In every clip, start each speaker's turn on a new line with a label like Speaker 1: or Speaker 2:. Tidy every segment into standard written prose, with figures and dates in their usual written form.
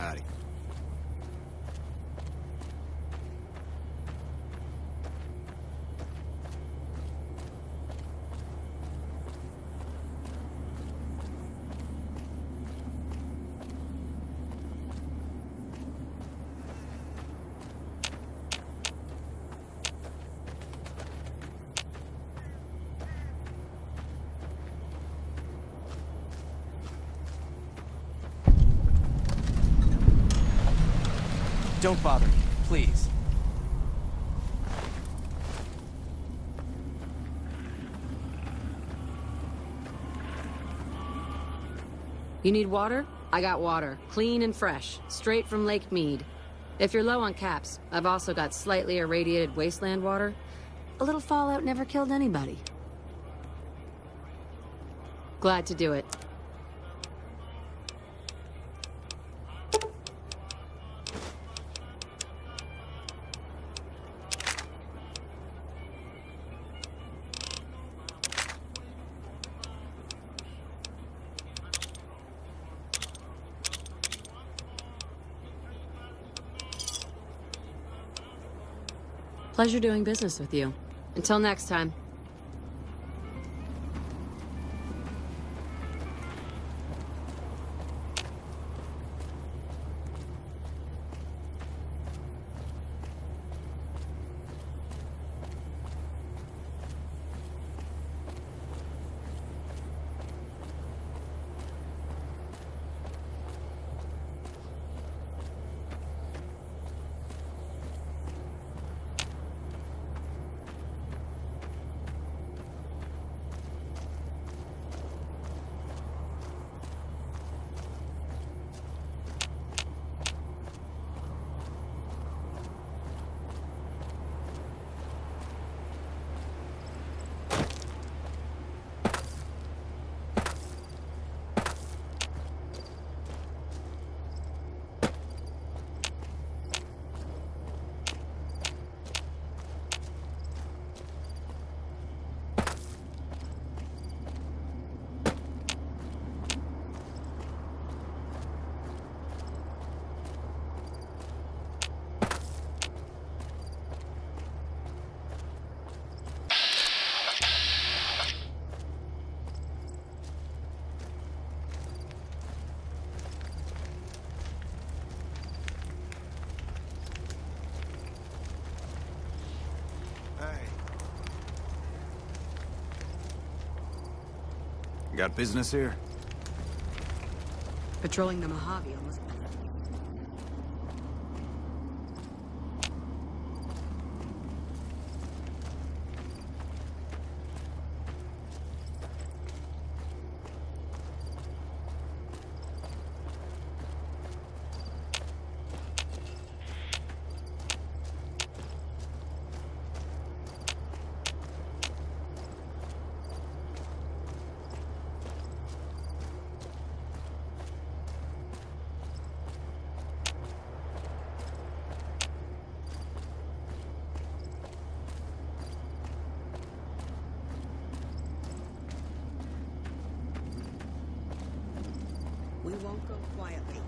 Speaker 1: Howdy.
Speaker 2: Don't bother me, please.
Speaker 3: You need water? I got water. Clean and fresh. Straight from Lake Mead. If you're low on caps, I've also got slightly irradiated wasteland water. A little fallout never killed anybody. Glad to do it. Pleasure doing business with you. Until next time.
Speaker 1: Got business here?
Speaker 3: Patrolling the Mojave almost. We won't go quietly.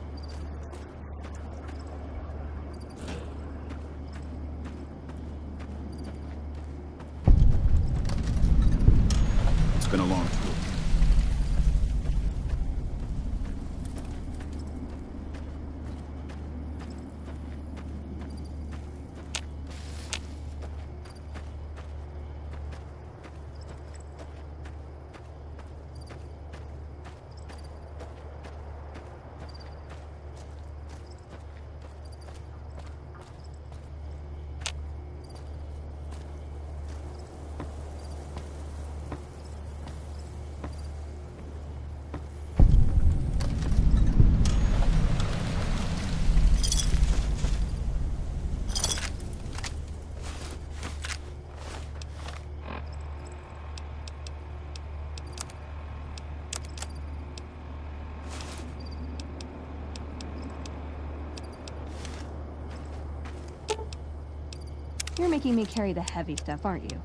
Speaker 1: It's been a long tour.
Speaker 4: You're making me carry the heavy stuff, aren't you?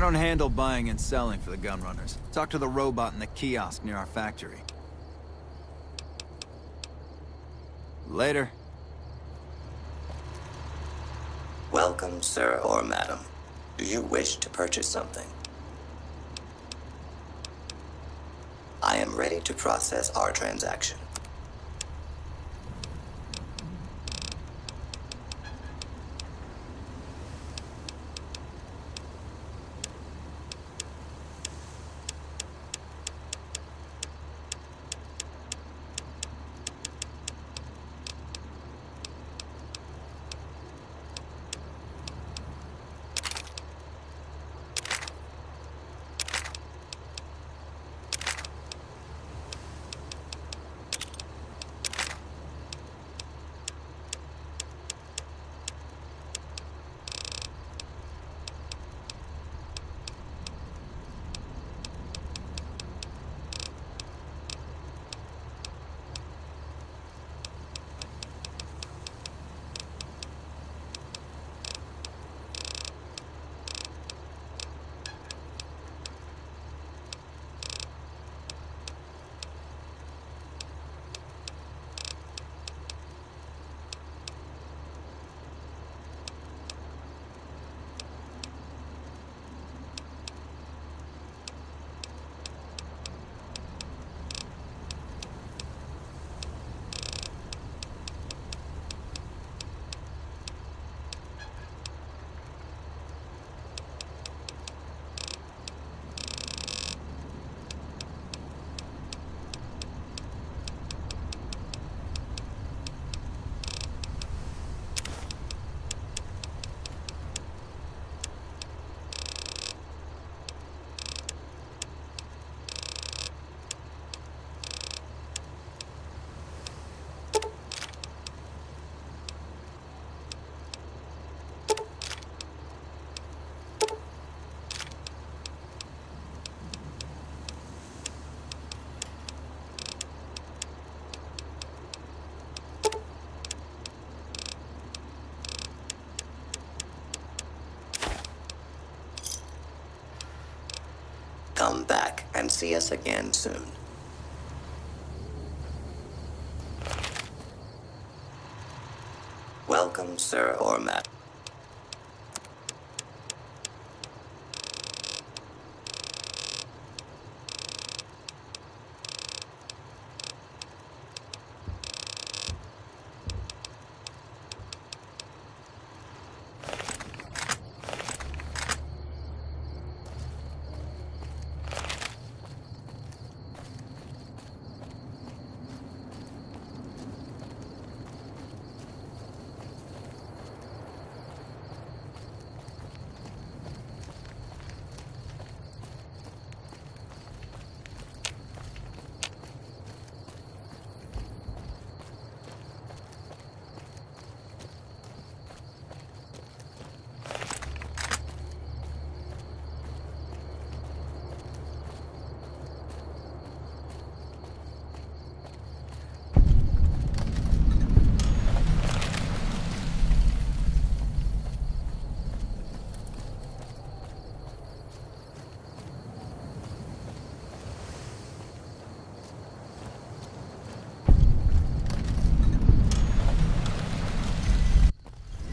Speaker 1: don't handle buying and selling for the gun runners. Talk to the robot in the kiosk near our factory. Later.
Speaker 5: Welcome, sir or madam. Do you wish to purchase something? I am ready to process our transaction. Come back and see us again soon. Welcome, sir or madam.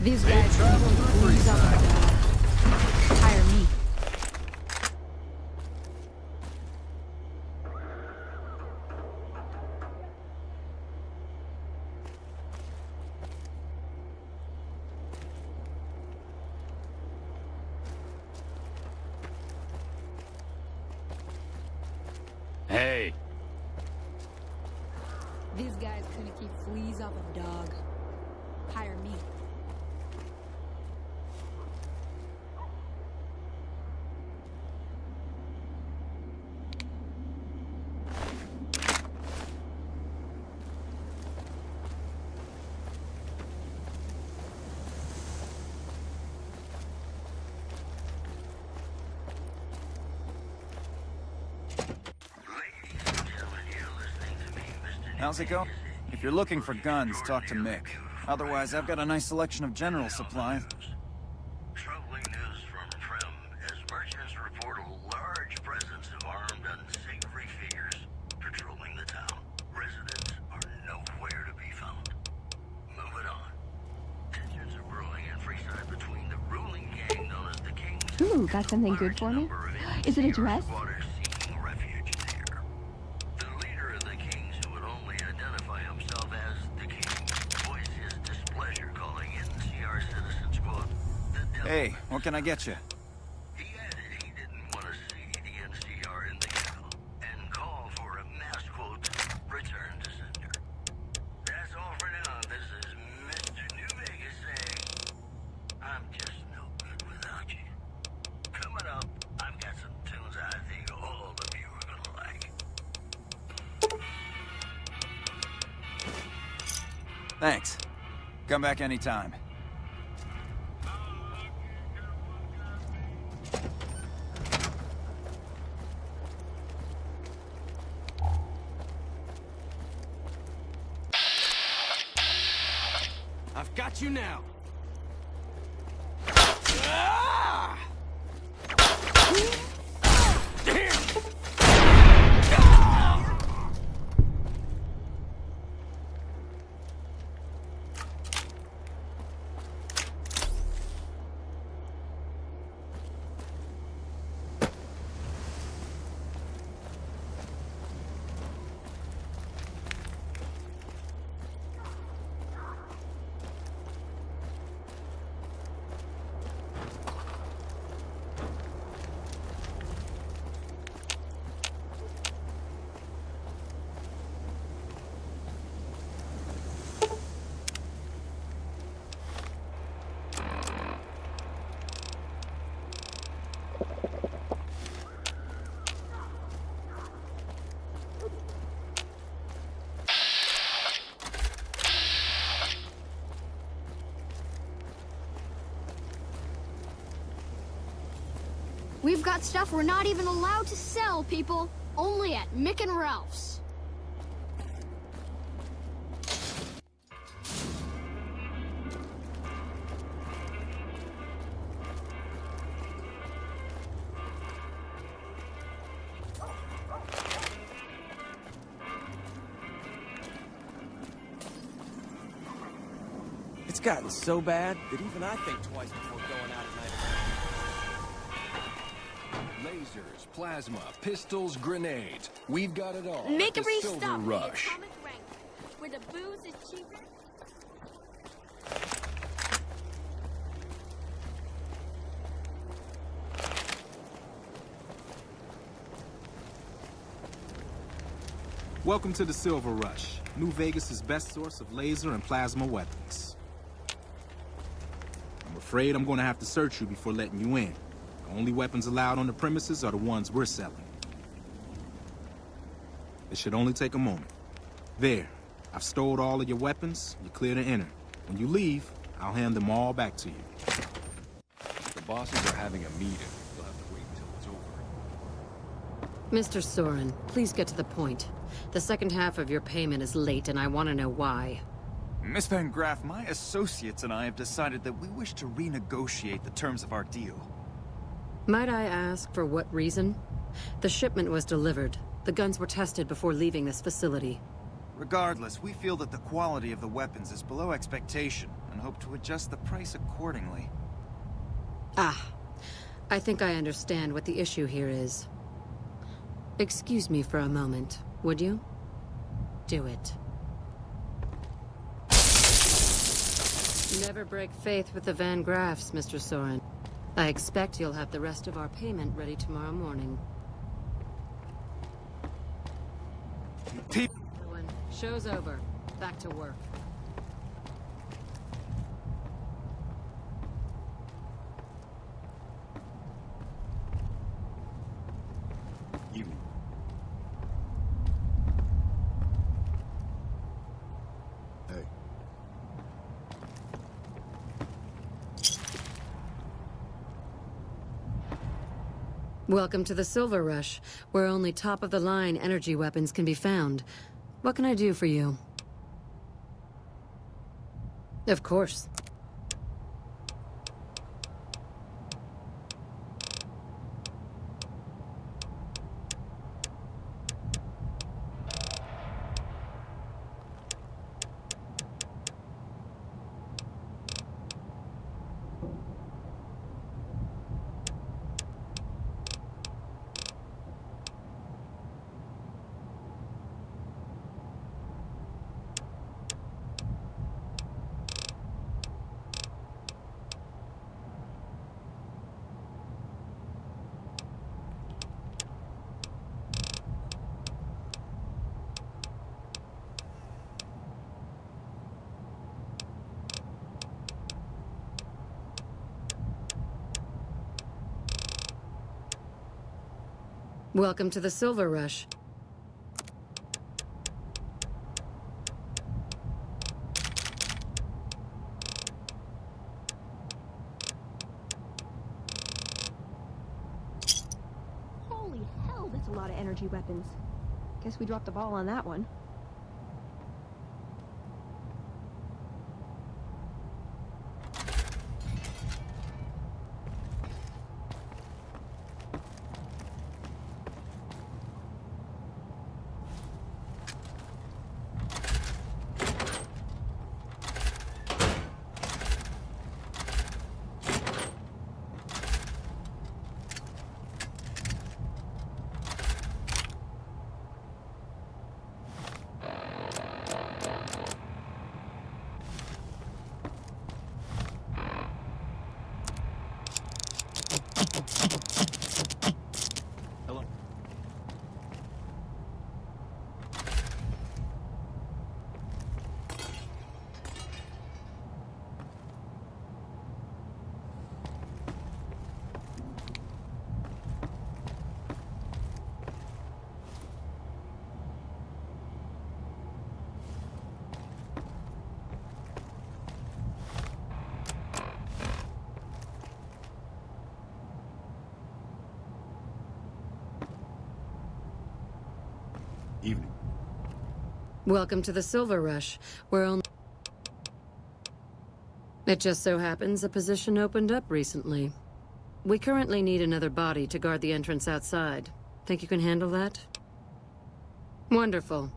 Speaker 4: These guys please up hire me.
Speaker 6: Hey,
Speaker 4: These guys couldn't keep fleas off a dog. Hire me.
Speaker 1: How's it going? If you're looking for guns, talk to Mick. Otherwise, I've got a nice selection of general supplies.
Speaker 7: Troubling news from Trim as merchants report
Speaker 6: Ooh, got something good for me? Is it a dress?
Speaker 7: Seeking refuge there. The leader of the kings, who would only identify himself as the king, voiced his displeasure, calling NCR citizens, quote, the devil.
Speaker 1: Hey, what can I get you?
Speaker 7: He added he didn't want to see the NCR in the capital, and called for a mass, quote, return to sender. That's all for now. This is Mr. New Vegas saying, I'm just no good without you. Coming up, I've got some tunes I think all of you are gonna like.
Speaker 1: Thanks. Come back anytime.
Speaker 2: I've got you now.
Speaker 8: We've got stuff we're not even allowed to sell, people. Only at Mick and Ralph's.
Speaker 2: It's gotten so bad that even I think twice before going out at night.
Speaker 9: Lasers, plasma, pistols, grenades. We've got it all.
Speaker 8: Make
Speaker 9: The
Speaker 8: every
Speaker 9: Silver
Speaker 8: stop.
Speaker 9: Rush.
Speaker 8: Atomic Rank, where the booze is cheaper.
Speaker 10: Welcome to the Silver Rush, New Vegas' best source of laser and plasma weapons. I'm afraid I'm going to have to search you before letting you in. The only weapons allowed on the premises are the ones we're selling. It should only take a moment. There, I've stowed all of your weapons. You're clear to enter. When you leave, I'll hand them all back to you.
Speaker 9: The bosses are having a meeting. You'll have to wait until it's over.
Speaker 3: Mr. Soren, please get to the point. The second half of your payment is late, and I want to know why.
Speaker 1: Miss Van Graff, my associates and I have decided that we wish to renegotiate the terms of our deal.
Speaker 3: Might I ask for what reason? The shipment was delivered. The guns were tested before leaving this facility.
Speaker 1: Regardless, we feel that the quality of the weapons is below expectation and hope to adjust the price accordingly.
Speaker 3: Ah, I think I understand what the issue here is. Excuse me for a moment, would you? Do it. Never break faith with the Van Graffs, Mr. Soren. I expect you'll have the rest of our payment ready tomorrow morning. Owen, show's over. Back to work.
Speaker 10: You. Hey.
Speaker 3: Welcome to the Silver Rush, where only top-of-the-line energy weapons can be found. What can I do for you? Of course. Welcome to the Silver Rush.
Speaker 6: Holy hell, that's a lot of energy weapons. Guess we dropped the ball on that one.
Speaker 10: Evening.
Speaker 3: Welcome to the Silver Rush, where only... It just so happens a position opened up recently. We currently need another body to guard the entrance outside. Think you can handle that? Wonderful.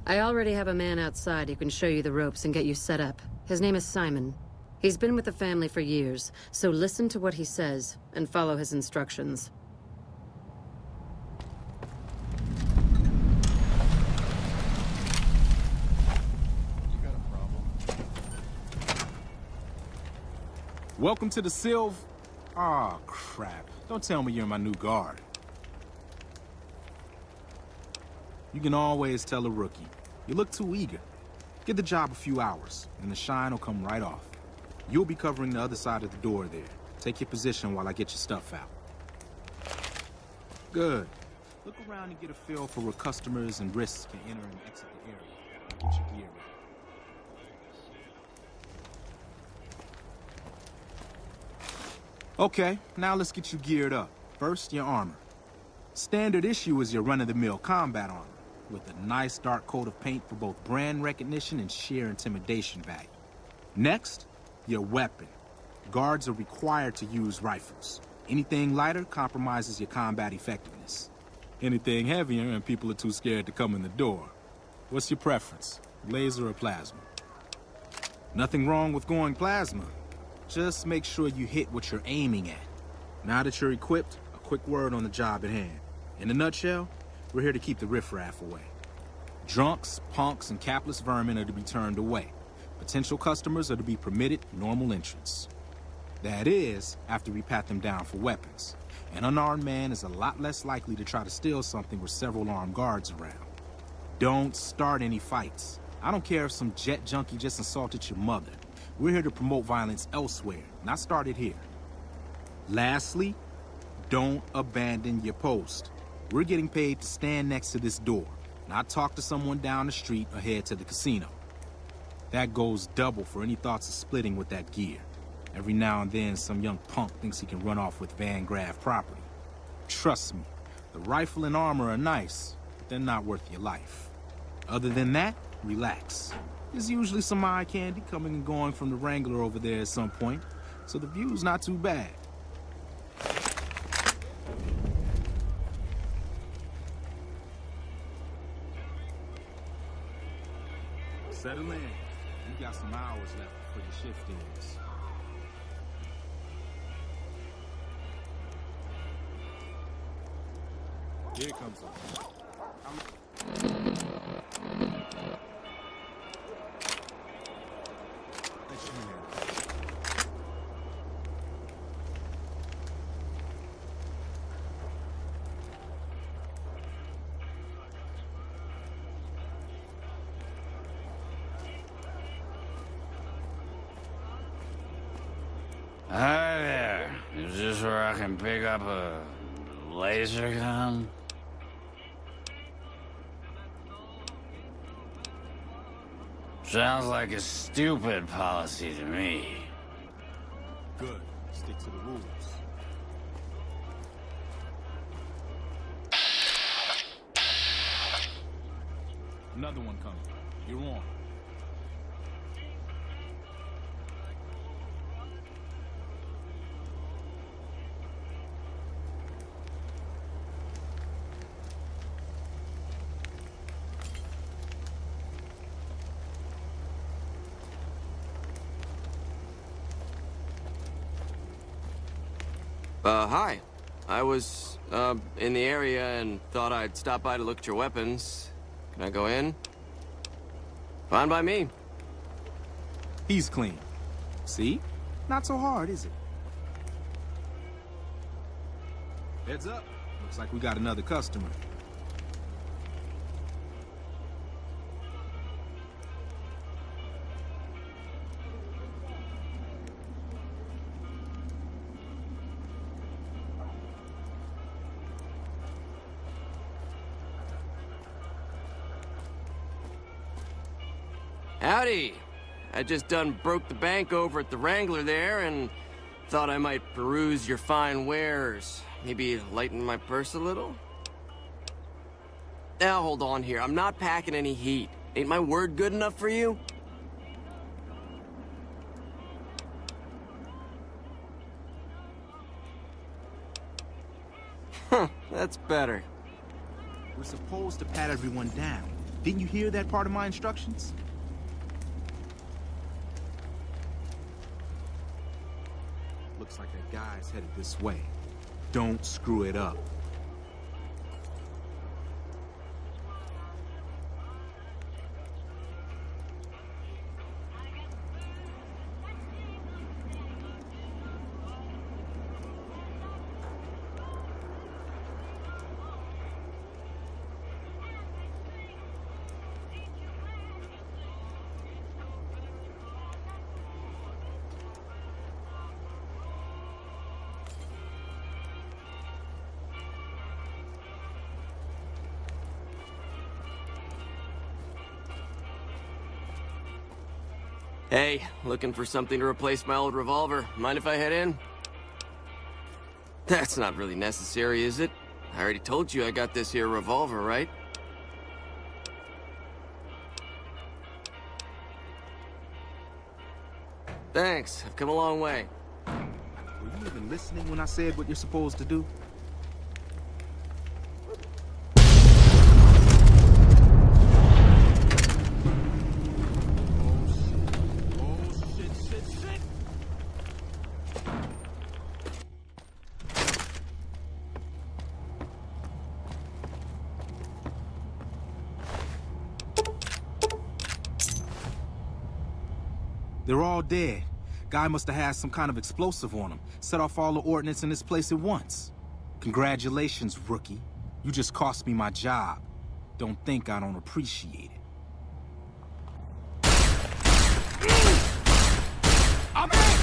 Speaker 3: I already have a man outside who can show you the ropes and get you set up. His name is Simon. He's been with the family for years, so listen to what he says and follow his instructions.
Speaker 10: Welcome to the Silv... Aw, crap. Don't tell me you're my new guard. You can always tell a rookie. You look too eager. Give the job a few hours, and the shine will come right off. You'll be covering the other side of the door there. Take your position while I get your stuff out. Good. Look around and get a feel for where customers and risks can enter and exit the area. Get your gear ready. Okay, now let's get you geared up. First, your armor. Standard issue is your run-of-the-mill combat armor, with a nice dark coat of paint for both brand recognition and sheer intimidation value. Next, your weapon. Guards are required to use rifles. Anything lighter compromises your combat effectiveness. Anything heavier and people are too scared to come in the door. What's your preference, laser or plasma? Nothing wrong with going plasma. Just make sure you hit what you're aiming at. Now that you're equipped, a quick word on the job at hand. In a nutshell, we're here to keep the riffraff away. Drunks, punks, and capless vermin are to be turned away. Potential customers are to be permitted normal entrance. That is, after we pat them down for weapons. An unarmed man is a lot less likely to try to steal something with several armed guards around. Don't start any fights. I don't care if some jet junkie just assaulted your mother. We're here to promote violence elsewhere, not start it here. Lastly, don't abandon your post. We're getting paid to stand next to this door, not talk to someone down the street or head to the casino. That goes double for any thoughts of splitting with that gear. Every now and then, some young punk thinks he can run off with Van Graff property. Trust me, the rifle and armor are nice, but they're not worth your life. Other than that, relax. There's usually some eye candy coming and going from the Wrangler over there at some point, so the view's not too bad. Settle in. You got some hours left before your shift ends. Here comes one.
Speaker 7: Hi there. Is this where I can pick up a laser gun?
Speaker 11: Sounds like a stupid policy to me.
Speaker 10: Good. Stick to the rules. Another one coming. You're on.
Speaker 2: Hi. I was, in the area and thought I'd stop by to look at your weapons. Can I go in? Fine by me.
Speaker 10: He's clean. See? Not so hard, is it? Heads up. Looks like we got another customer.
Speaker 2: Howdy. I just done broke the bank over at the Wrangler there and thought I might peruse your fine wares. Maybe lighten my purse a little? Now hold on here. I'm not packing any heat. Ain't my word good enough for you? Huh, that's better.
Speaker 10: We're supposed to pat everyone down. Didn't you hear that part of my instructions? Looks like that guy's headed this way. Don't screw it up.
Speaker 2: Hey, looking for something to replace my old revolver. Mind if I head in? That's not really necessary, is it? I already told you I got this here revolver, right? Thanks, I've come a long way.
Speaker 10: Were you even listening when I said what you're supposed to do? They're all dead. Guy must have had some kind of explosive on him. Set off all the ordnance in this place at once. Congratulations, rookie. You just cost me my job. Don't think I don't appreciate it. I'm in!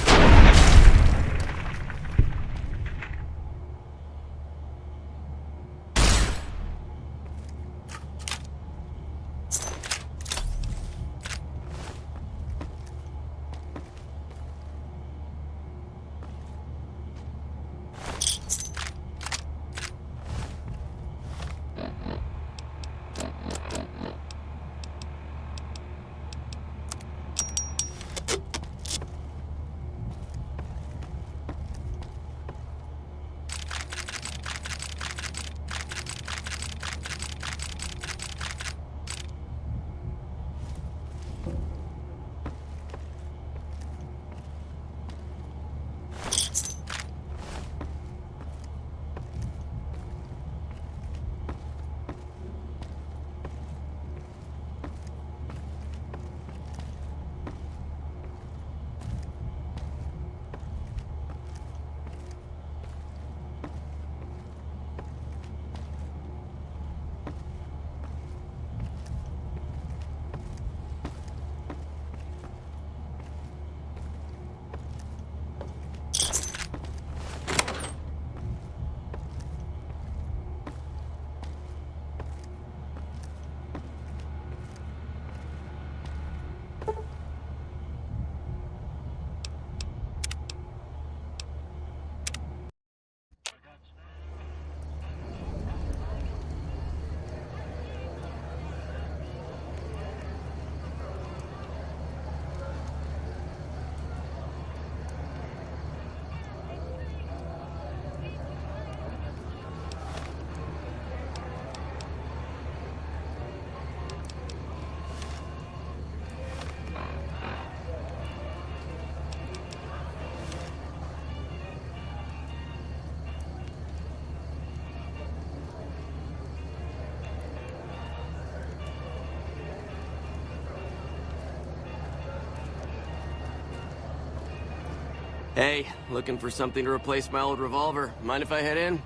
Speaker 2: Hey, looking for something to replace my old revolver. Mind if I head in?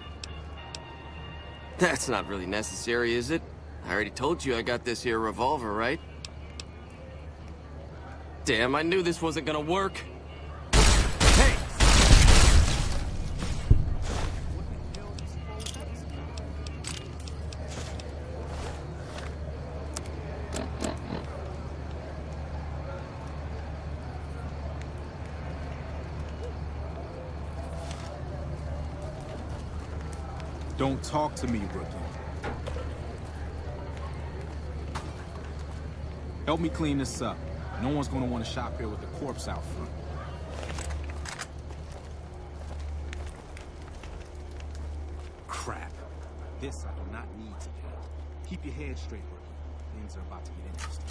Speaker 2: That's not really necessary, is it? I already told you I got this here revolver, right? Damn, I knew this wasn't gonna work. Hey!
Speaker 10: Don't talk to me, rookie. Help me clean this up. No one's gonna want to shop here with a corpse out front. Crap. This I do not need to pay. Keep your head straight, rookie. Things are about to get interesting.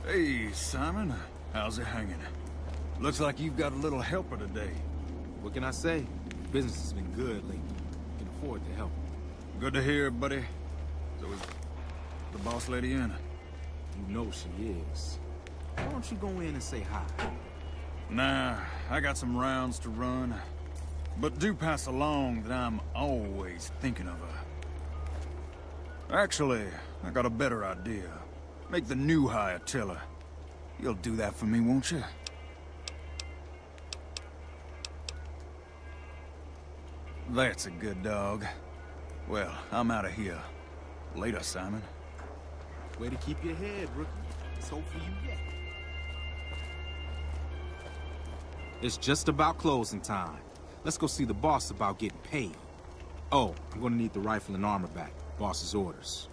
Speaker 1: Hey, Simon. How's it hanging? Looks like you've got a little helper today.
Speaker 10: What can I say? Business has been good lately. Can afford to help.
Speaker 1: Good to hear, buddy. So is the boss lady in?
Speaker 10: You know she is. Why don't you go in and say hi?
Speaker 1: Nah, I got some rounds to run. But do pass along that I'm always thinking of her. Actually, I got a better idea. Make the new hire tell her. You'll do that for me, won't you? That's a good dog. Well, I'm out of here. Later, Simon.
Speaker 10: Way to keep your head, rookie. Let's hope for you yet. It's just about closing time. Let's go see the boss about getting paid. Oh, I'm gonna need the rifle and armor back. Boss's orders.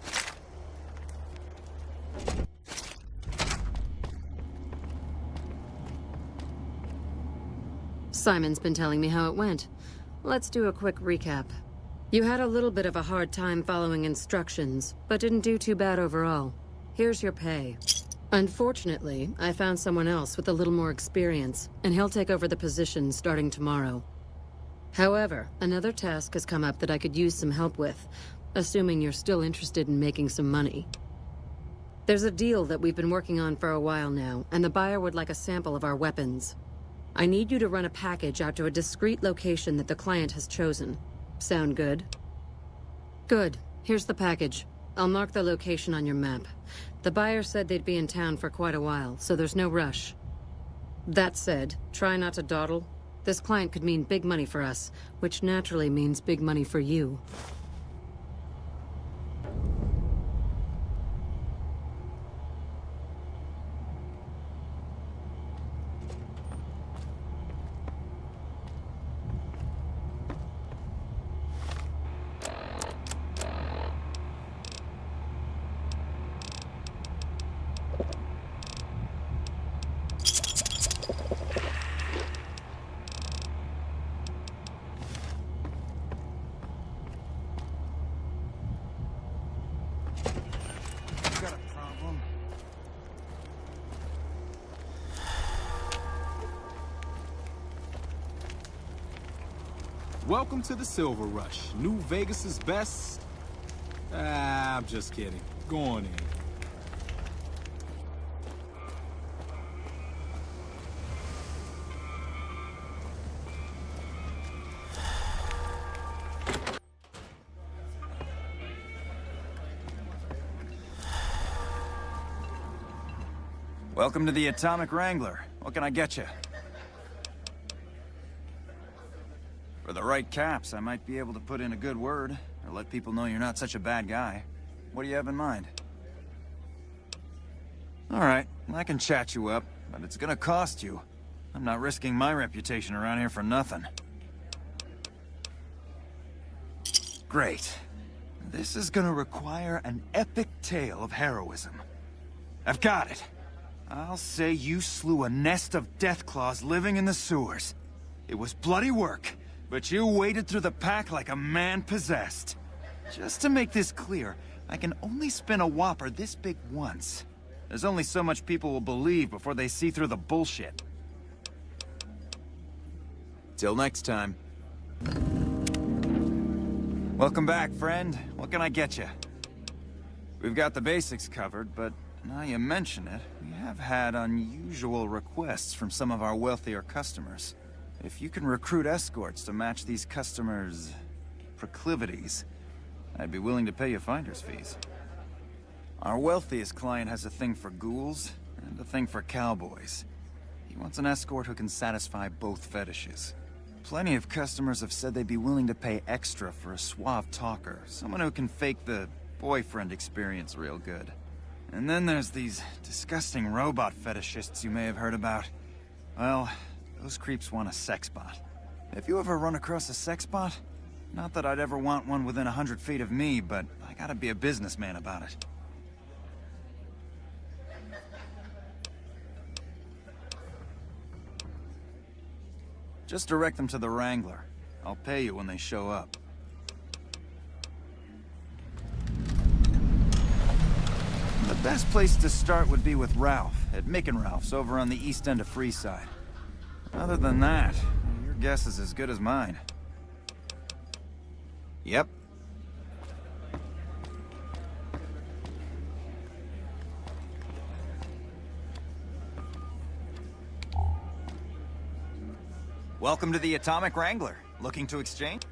Speaker 3: Simon's been telling me how it went. Let's do a quick recap. You had a little bit of a hard time following instructions, but didn't do too bad overall. Here's your pay. Unfortunately, I found someone else with a little more experience, and he'll take over the position starting tomorrow. However, another task has come up that I could use some help with, assuming you're still interested in making some money. There's a deal that we've been working on for a while now, and the buyer would like a sample of our weapons. I need you to run a package out to a discreet location that the client has chosen. Sound good? Good. Here's the package. I'll mark the location on your map. The buyer said they'd be in town for quite a while, so there's no rush. That said, try not to dawdle. This client could mean big money for us, which naturally means big money for you.
Speaker 1: Got a problem?
Speaker 10: Welcome to the Silver Rush. New Vegas's best... I'm just kidding. Go on in.
Speaker 1: Welcome to the Atomic Wrangler. What can I get you? For the right caps, I might be able to put in a good word, or let people know you're not such a bad guy. What do you have in mind? Alright, I can chat you up, but it's gonna cost you. I'm not risking my reputation around here for nothing. Great. This is gonna require an epic tale of heroism. I've got it. I'll say you slew a nest of deathclaws living in the sewers. It was bloody work, but you waded through the pack like a man possessed. Just to make this clear, I can only spin a whopper this big once. There's only so much people will believe before they see through the bullshit. Till next time. Welcome back, friend. What can I get you? We've got the basics covered, but now you mention it, we have had unusual requests from some of our wealthier customers. If you can recruit escorts to match these customers' proclivities, I'd be willing to pay you finder's fees. Our wealthiest client has a thing for ghouls and a thing for cowboys. He wants an escort who can satisfy both fetishes. Plenty of customers have said they'd be willing to pay extra for a suave talker, someone who can fake the boyfriend experience real good. And then there's these disgusting robot fetishists you may have heard about. Well, those creeps want a sex bot. If you ever run across a sex bot, not that I'd ever want one within 100 feet of me, but I gotta be a businessman about it. Just direct them to the Wrangler. I'll pay you when they show up. The best place to start would be with Ralph, at Mick and Ralph's over on the east end of Freeside. Other than that, your guess is as good as mine. Yep. Welcome to the Atomic Wrangler. Looking to exchange?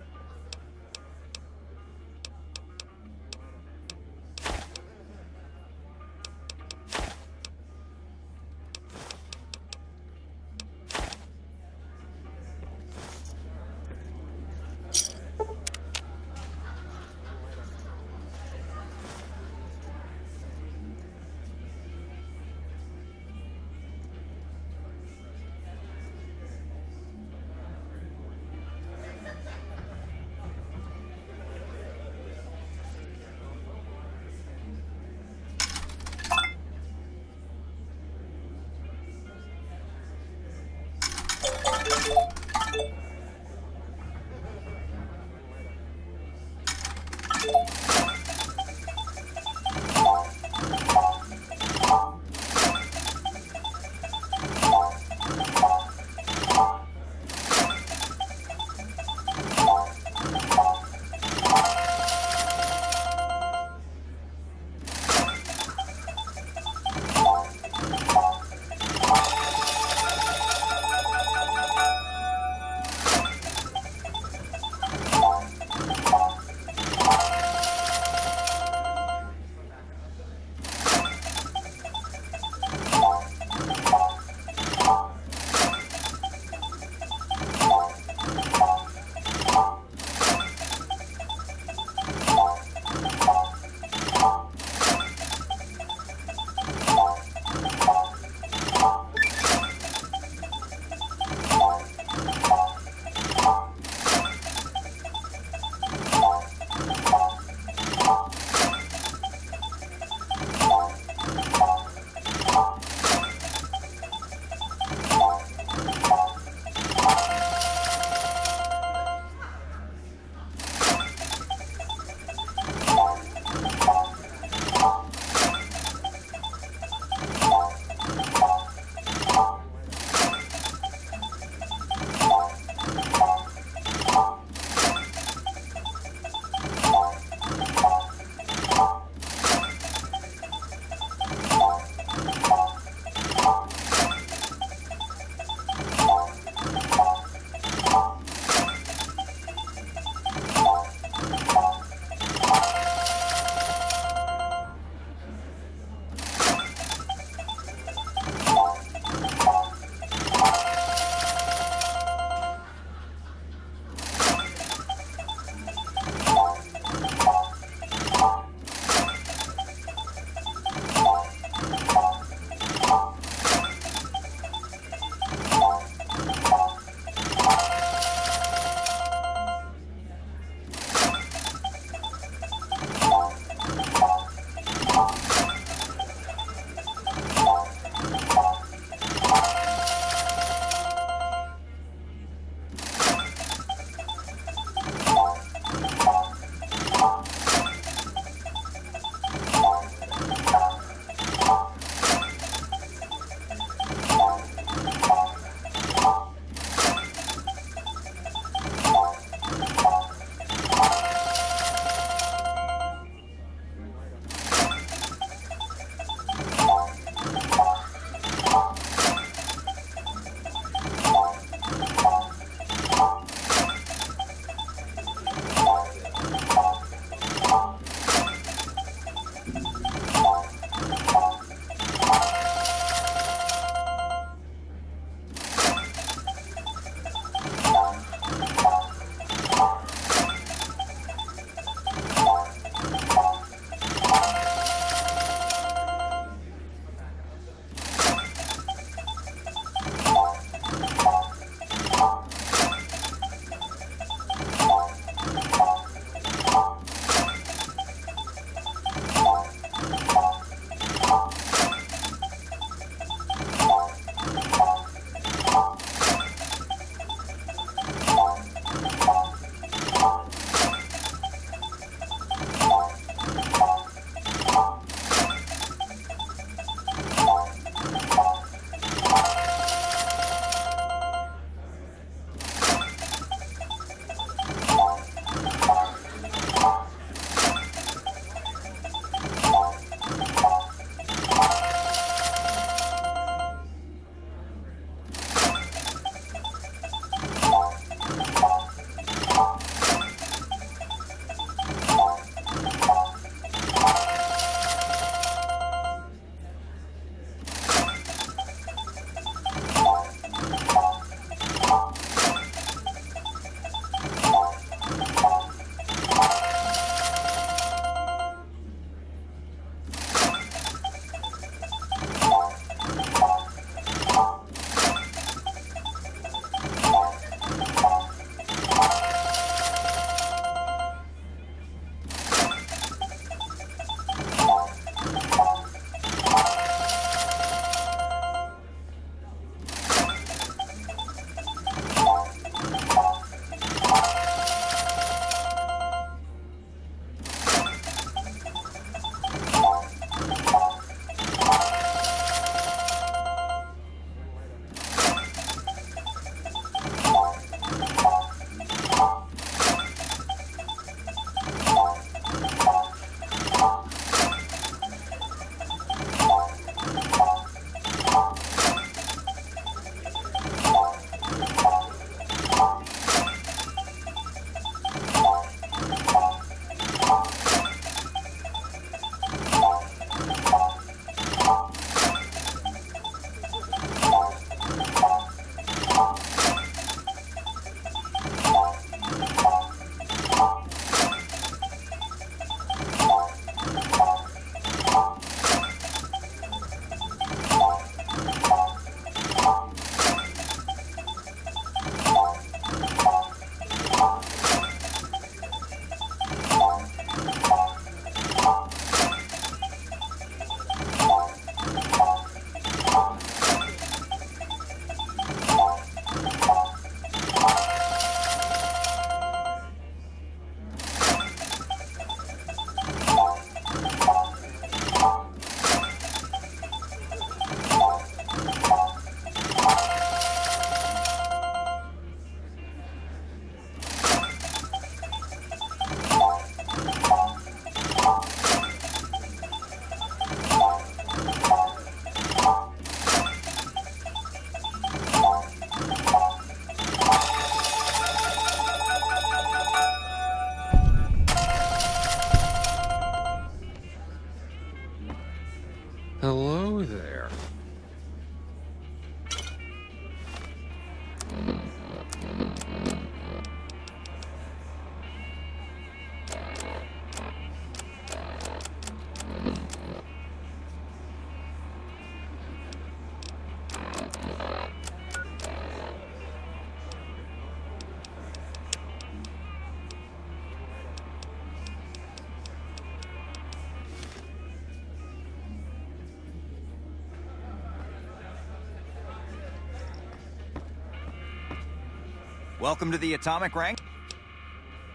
Speaker 1: Welcome to the Atomic Rank.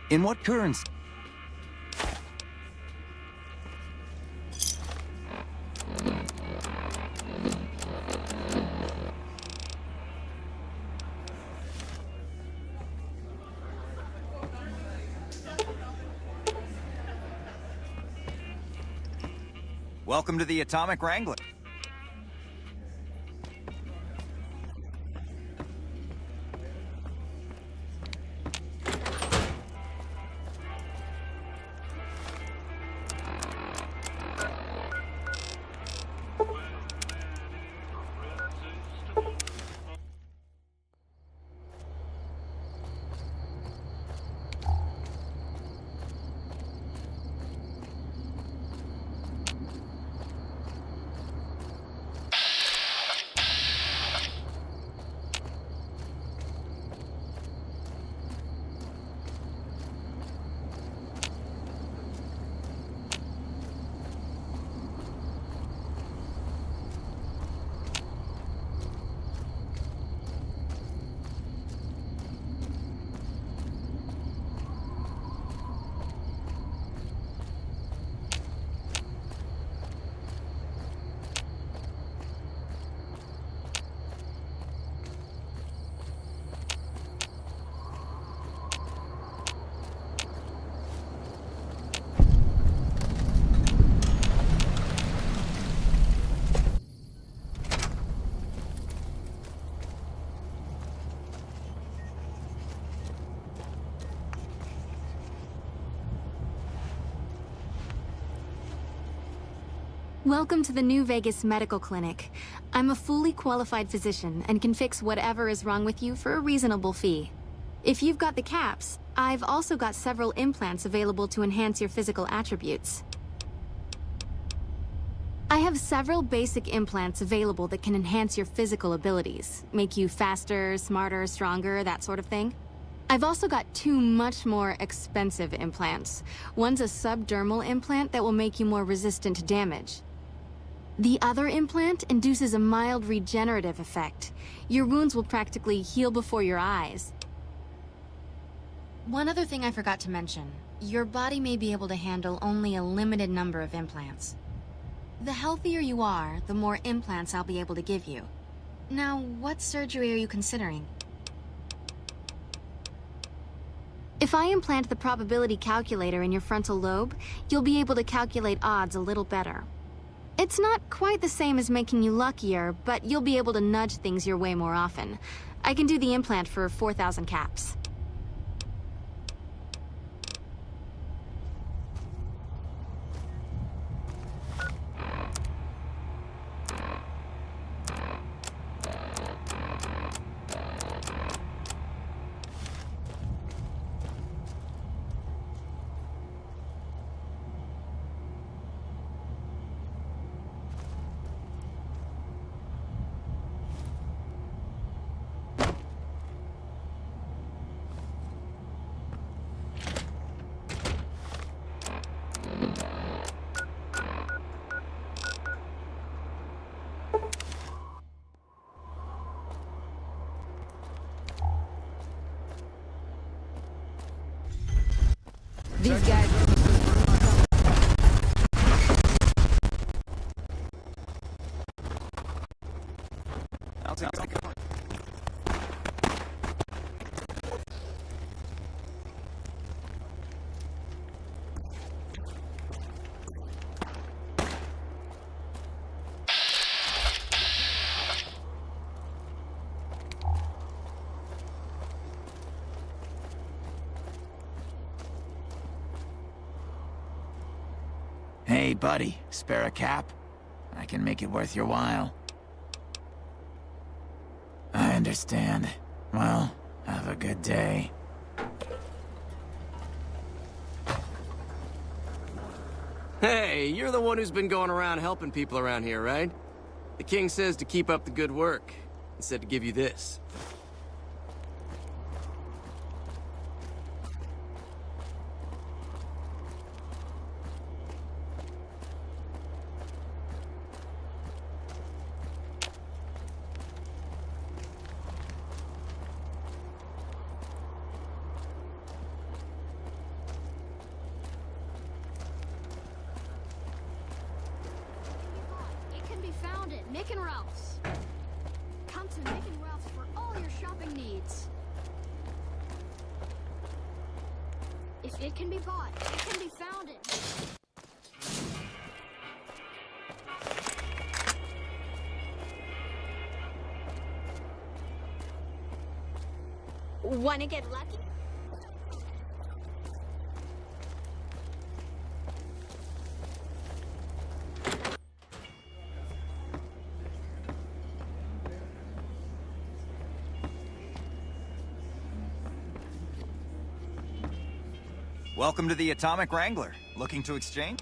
Speaker 1: In what currency? Welcome to the Atomic Wrangler.
Speaker 12: Welcome to the New Vegas Medical Clinic. I'm a fully qualified physician and can fix whatever is wrong with you for a reasonable fee. If you've got the caps, I've also got several implants available to enhance your physical attributes. I have several basic implants available that can enhance your physical abilities, make you faster, smarter, stronger, that sort of thing. I've also got two much more expensive implants. One's a subdermal implant that will make you more resistant to damage. The other implant induces a mild regenerative effect. Your wounds will practically heal before your eyes. One other thing I forgot to mention. Your body may be able to handle only a limited number of implants. The healthier you are, the more implants I'll be able to give you. Now, what surgery are you considering? If I implant the probability calculator in your frontal lobe, you'll be able to calculate odds a little better. It's not quite the same as making you luckier, but you'll be able to nudge things your way more often. I can do the implant for 4,000 caps.
Speaker 3: These guys...
Speaker 1: I'll take it.
Speaker 11: Hey, buddy, spare a cap? I can make it worth your while. I understand. Well, have a good day.
Speaker 2: Hey, you're the one who's been going around helping people around here, right? The king says to keep up the good work. He said to give you this.
Speaker 8: Mick and Ralph's. Come to Mick and Ralph's for all your shopping needs. If it can be bought, it can be found in.
Speaker 12: Wanna get lucky?
Speaker 1: Welcome to the Atomic Wrangler. Looking to exchange?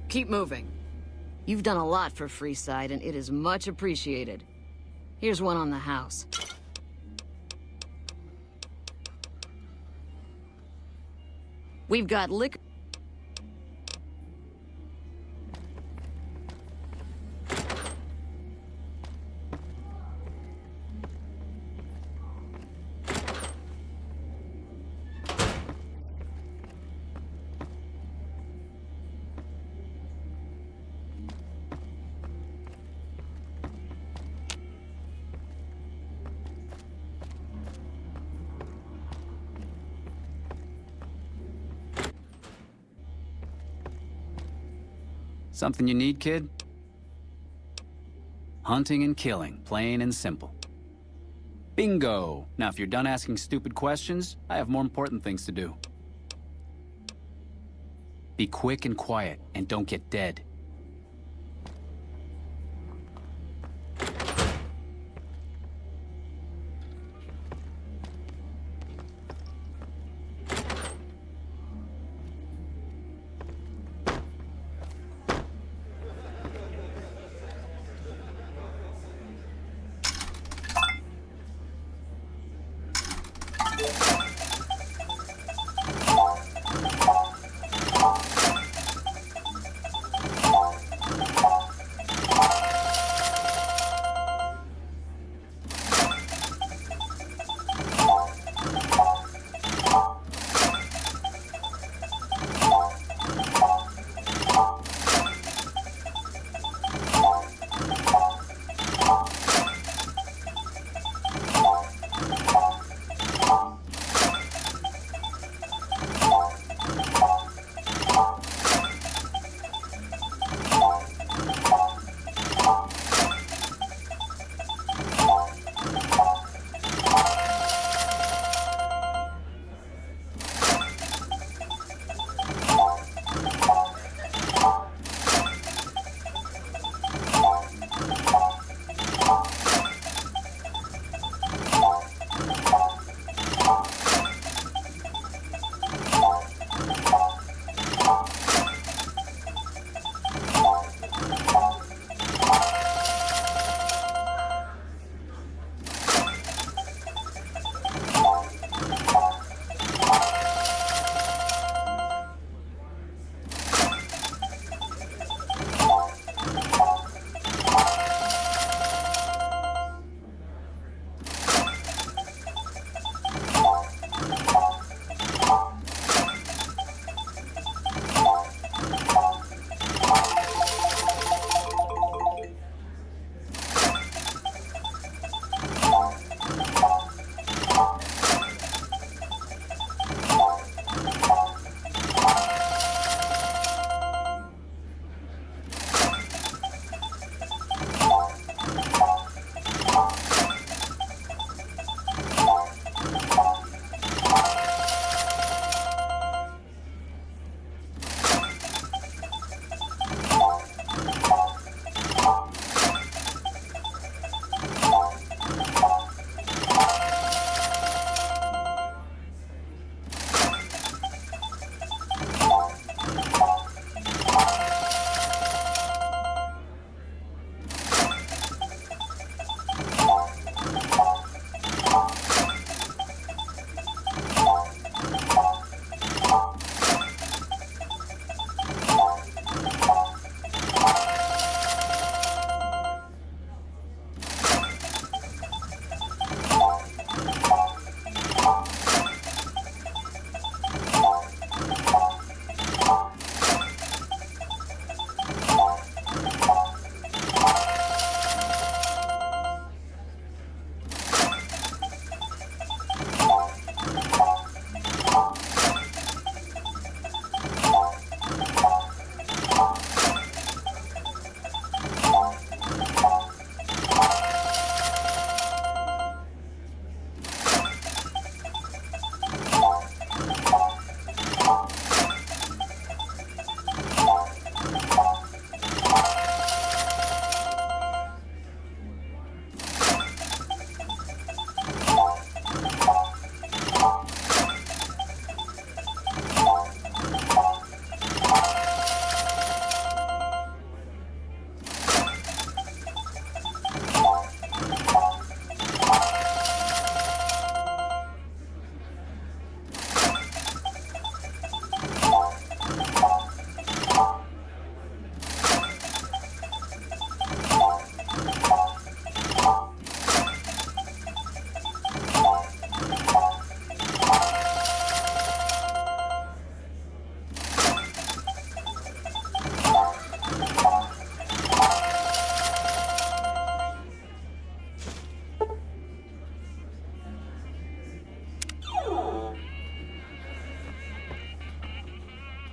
Speaker 13: Keep moving. You've done a lot for Freeside, and it is much appreciated. Here's one on the house. We've got liquor.
Speaker 11: Something you need, kid? Hunting and killing, plain and simple. Bingo! Now, if you're done asking stupid questions, I have more important things to do. Be quick and quiet, and don't get dead.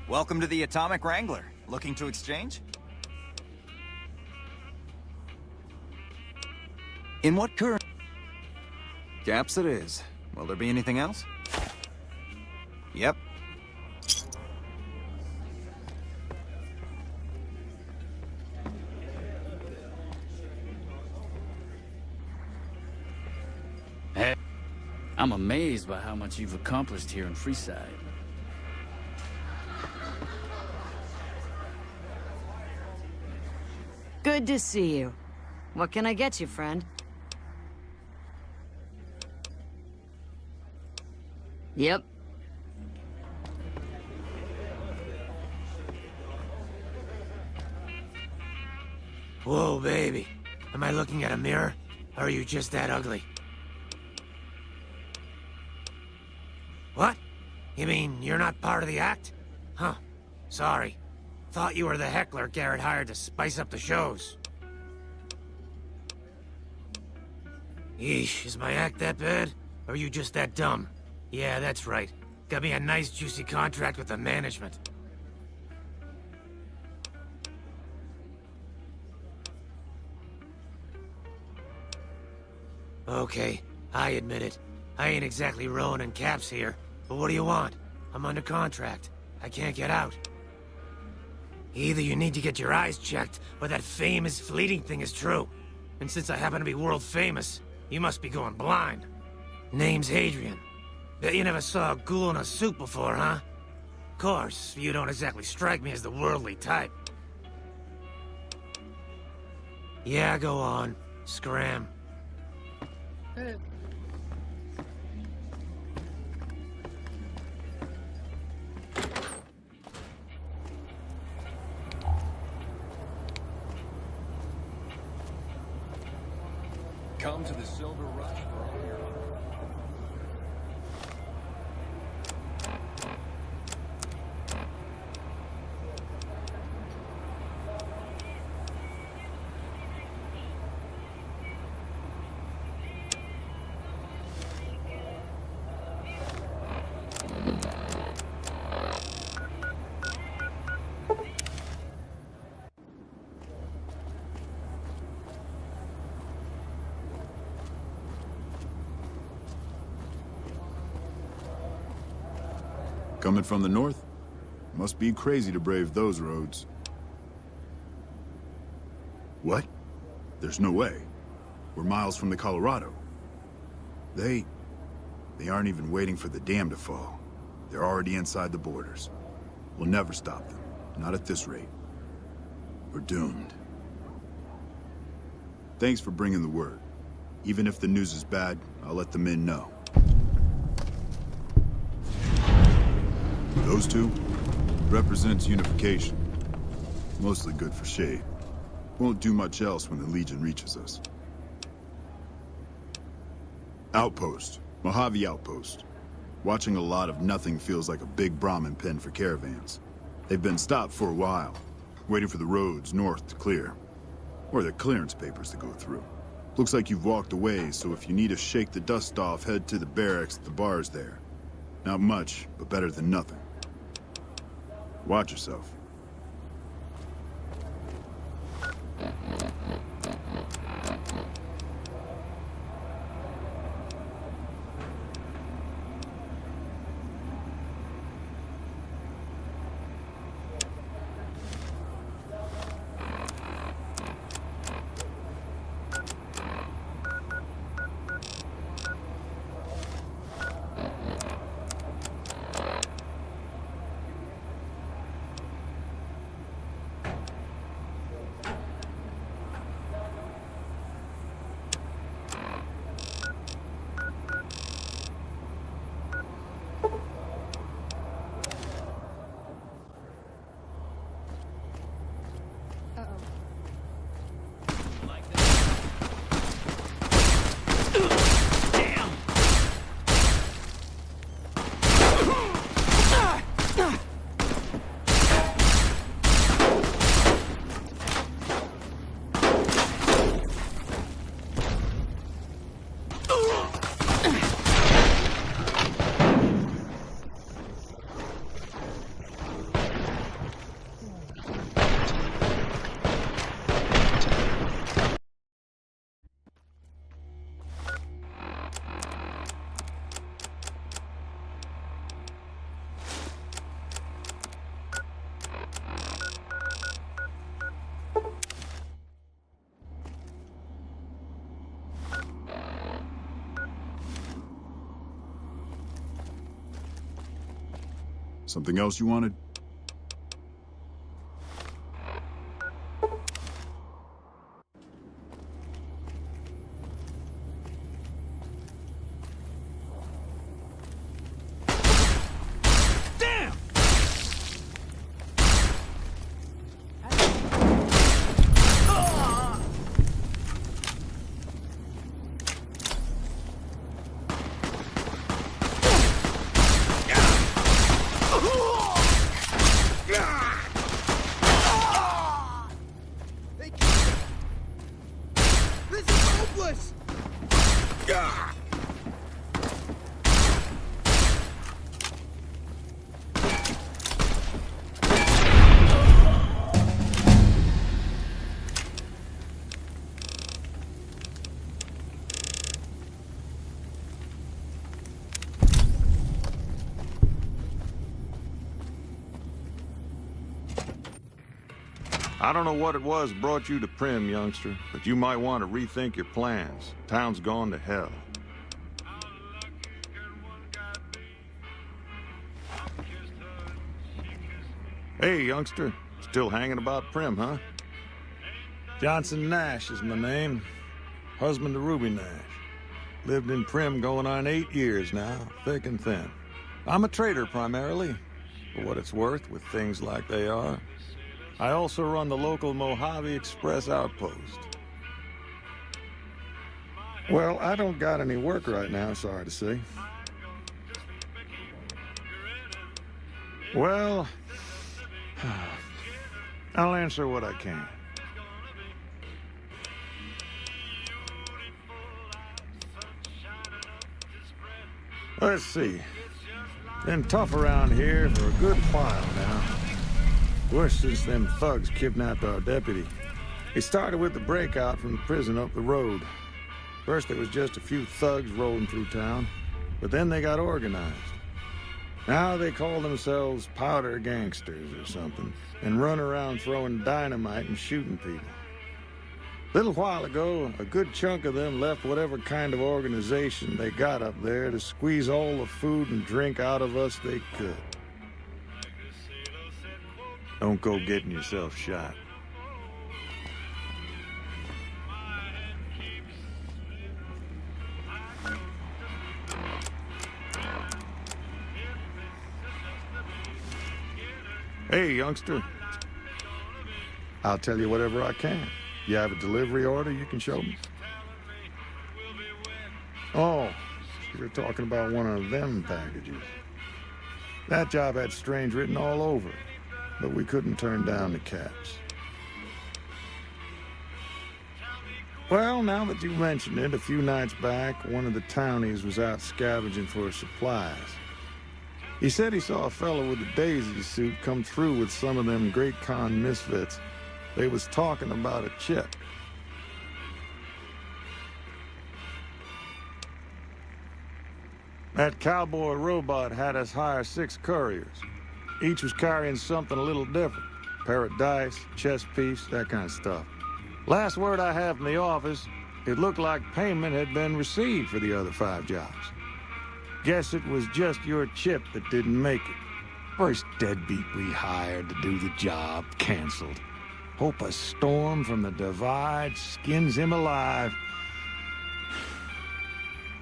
Speaker 1: Welcome to the Atomic Wrangler. Looking to exchange? In what current? Caps it is. Will there be anything else? Yep.
Speaker 11: Hey, I'm amazed by how much you've accomplished here in Freeside.
Speaker 13: Good to see you. What can I get you, friend? Yep.
Speaker 14: Whoa, baby. Am I looking at a mirror? Or are you just that ugly? What? You mean you're not part of the act? Huh. Sorry. Thought you were the heckler Garrett hired to spice up the shows. Yeesh, is my act that bad? Or are you just that dumb? Yeah, that's right. Got me a nice juicy contract with the management. Okay, I admit it. I ain't exactly rowing in caps here. But what do you want? I'm under contract. I can't get out. Either you need to get your eyes checked, or that fame is fleeting thing is true. And since I happen to be world famous, you must be going blind. Name's Hadrian. Bet you never saw a ghoul in a suit before, huh? Of course, you don't exactly strike me as the worldly type. Yeah, go on. Scram.
Speaker 9: Come to the Silver Rush for all your honor.
Speaker 15: Coming from the north? Must be crazy to brave those roads. What? There's no way. We're miles from the Colorado. They aren't even waiting for the dam to fall. They're already inside the borders. We'll never stop them. Not at this rate. We're doomed. Thanks for bringing the word. Even if the news is bad, I'll let the men know. Those two represents unification. Mostly good for shade. Won't do much else when the Legion reaches us. Outpost. Mojave Outpost. Watching a lot of nothing feels like a big Brahmin pen for caravans. They've been stopped for a while, waiting for the roads north to clear. Or their clearance papers to go through. Looks like you've walked away, so if you need to shake the dust off, head to the barracks at the bars there. Not much, but better than nothing. Watch yourself. Something else you wanted?
Speaker 16: This is hopeless!
Speaker 17: I don't know what it was brought you to Prim, youngster, but you might want to rethink your plans. Town's gone to hell. Hey, youngster. Still hanging about Prim, huh? Johnson Nash is my name. Husband to Ruby Nash. Lived in Prim going on 8 years now, thick and thin. I'm a trader primarily, for what it's worth with things like they are. I also run the local Mojave Express outpost. Well, I don't got any work right now, sorry to say. Well, I'll answer what I can. Let's see. Been tough around here for a good while now. Worse since them thugs kidnapped our deputy. It started with the breakout from the prison up the road. First there was just a few thugs rolling through town, but then they got organized. Now they call themselves powder gangsters or something, and run around throwing dynamite and shooting people. A little while ago, a good chunk of them left whatever kind of organization they got up there to squeeze all the food and drink out of us they could. Don't go getting yourself shot. Hey, youngster. I'll tell you whatever I can. You have a delivery order you can show me? Oh, you're talking about one of them packages. That job had strange written all over it, but we couldn't turn down the caps. Well, now that you mention it, a few nights back, one of the townies was out scavenging for supplies. He said he saw a fellow with a daisy suit come through with some of them Great Con misfits. They was talking about a chip. That cowboy robot had us hire 6 couriers. Each was carrying something a little different. Pair of dice, chess piece, that kind of stuff. Last word I have from the office, it looked like payment had been received for the other 5 jobs. Guess it was just your chip that didn't make it. First deadbeat we hired to do the job canceled. Hope a storm from the divide skins him alive.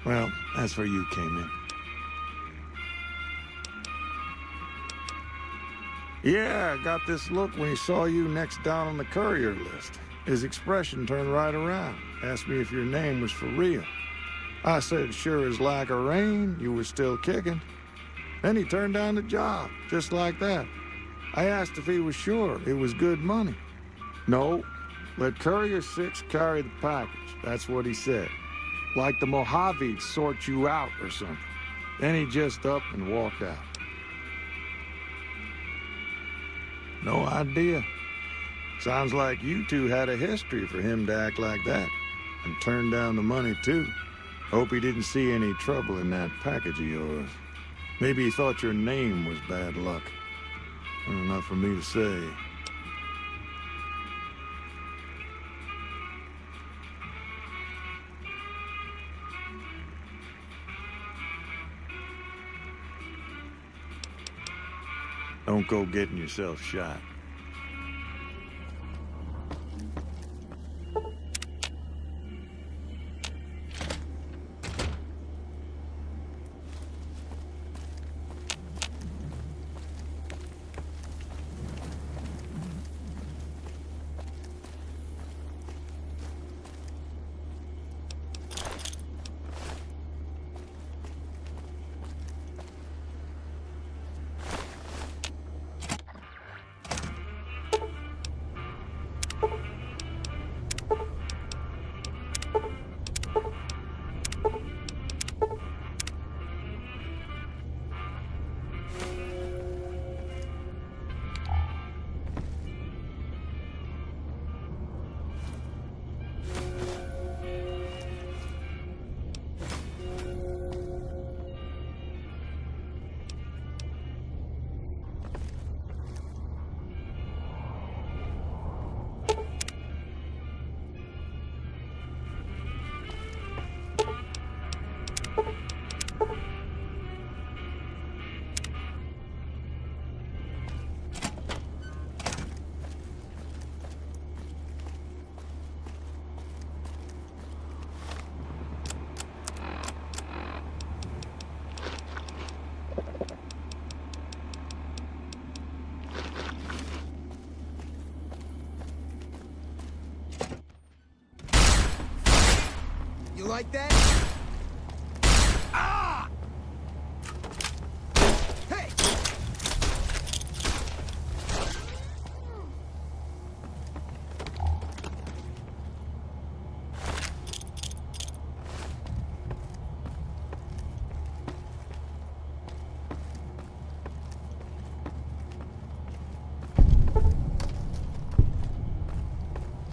Speaker 17: Well, that's where you came in. Yeah, I got this look when he saw you next down on the courier list. His expression turned right around. Asked me if your name was for real. I said, sure as like a rain, you were still kicking. Then he turned down the job, just like that. I asked if he was sure it was good money. No, let Courier 6 carry the package. That's what he said. Like the Mojave'd sort you out or something. Then he just up and walked out. No idea. Sounds like you two had a history for him to act like that. And turn down the money, too. Hope he didn't see any trouble in that package of yours. Maybe he thought your name was bad luck. Not for me to say. Don't go getting yourself shot.
Speaker 16: You like that? Ah! Hey!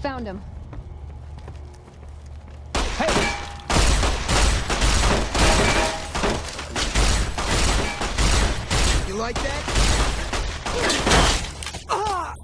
Speaker 6: Found him.
Speaker 16: You like that? Ah!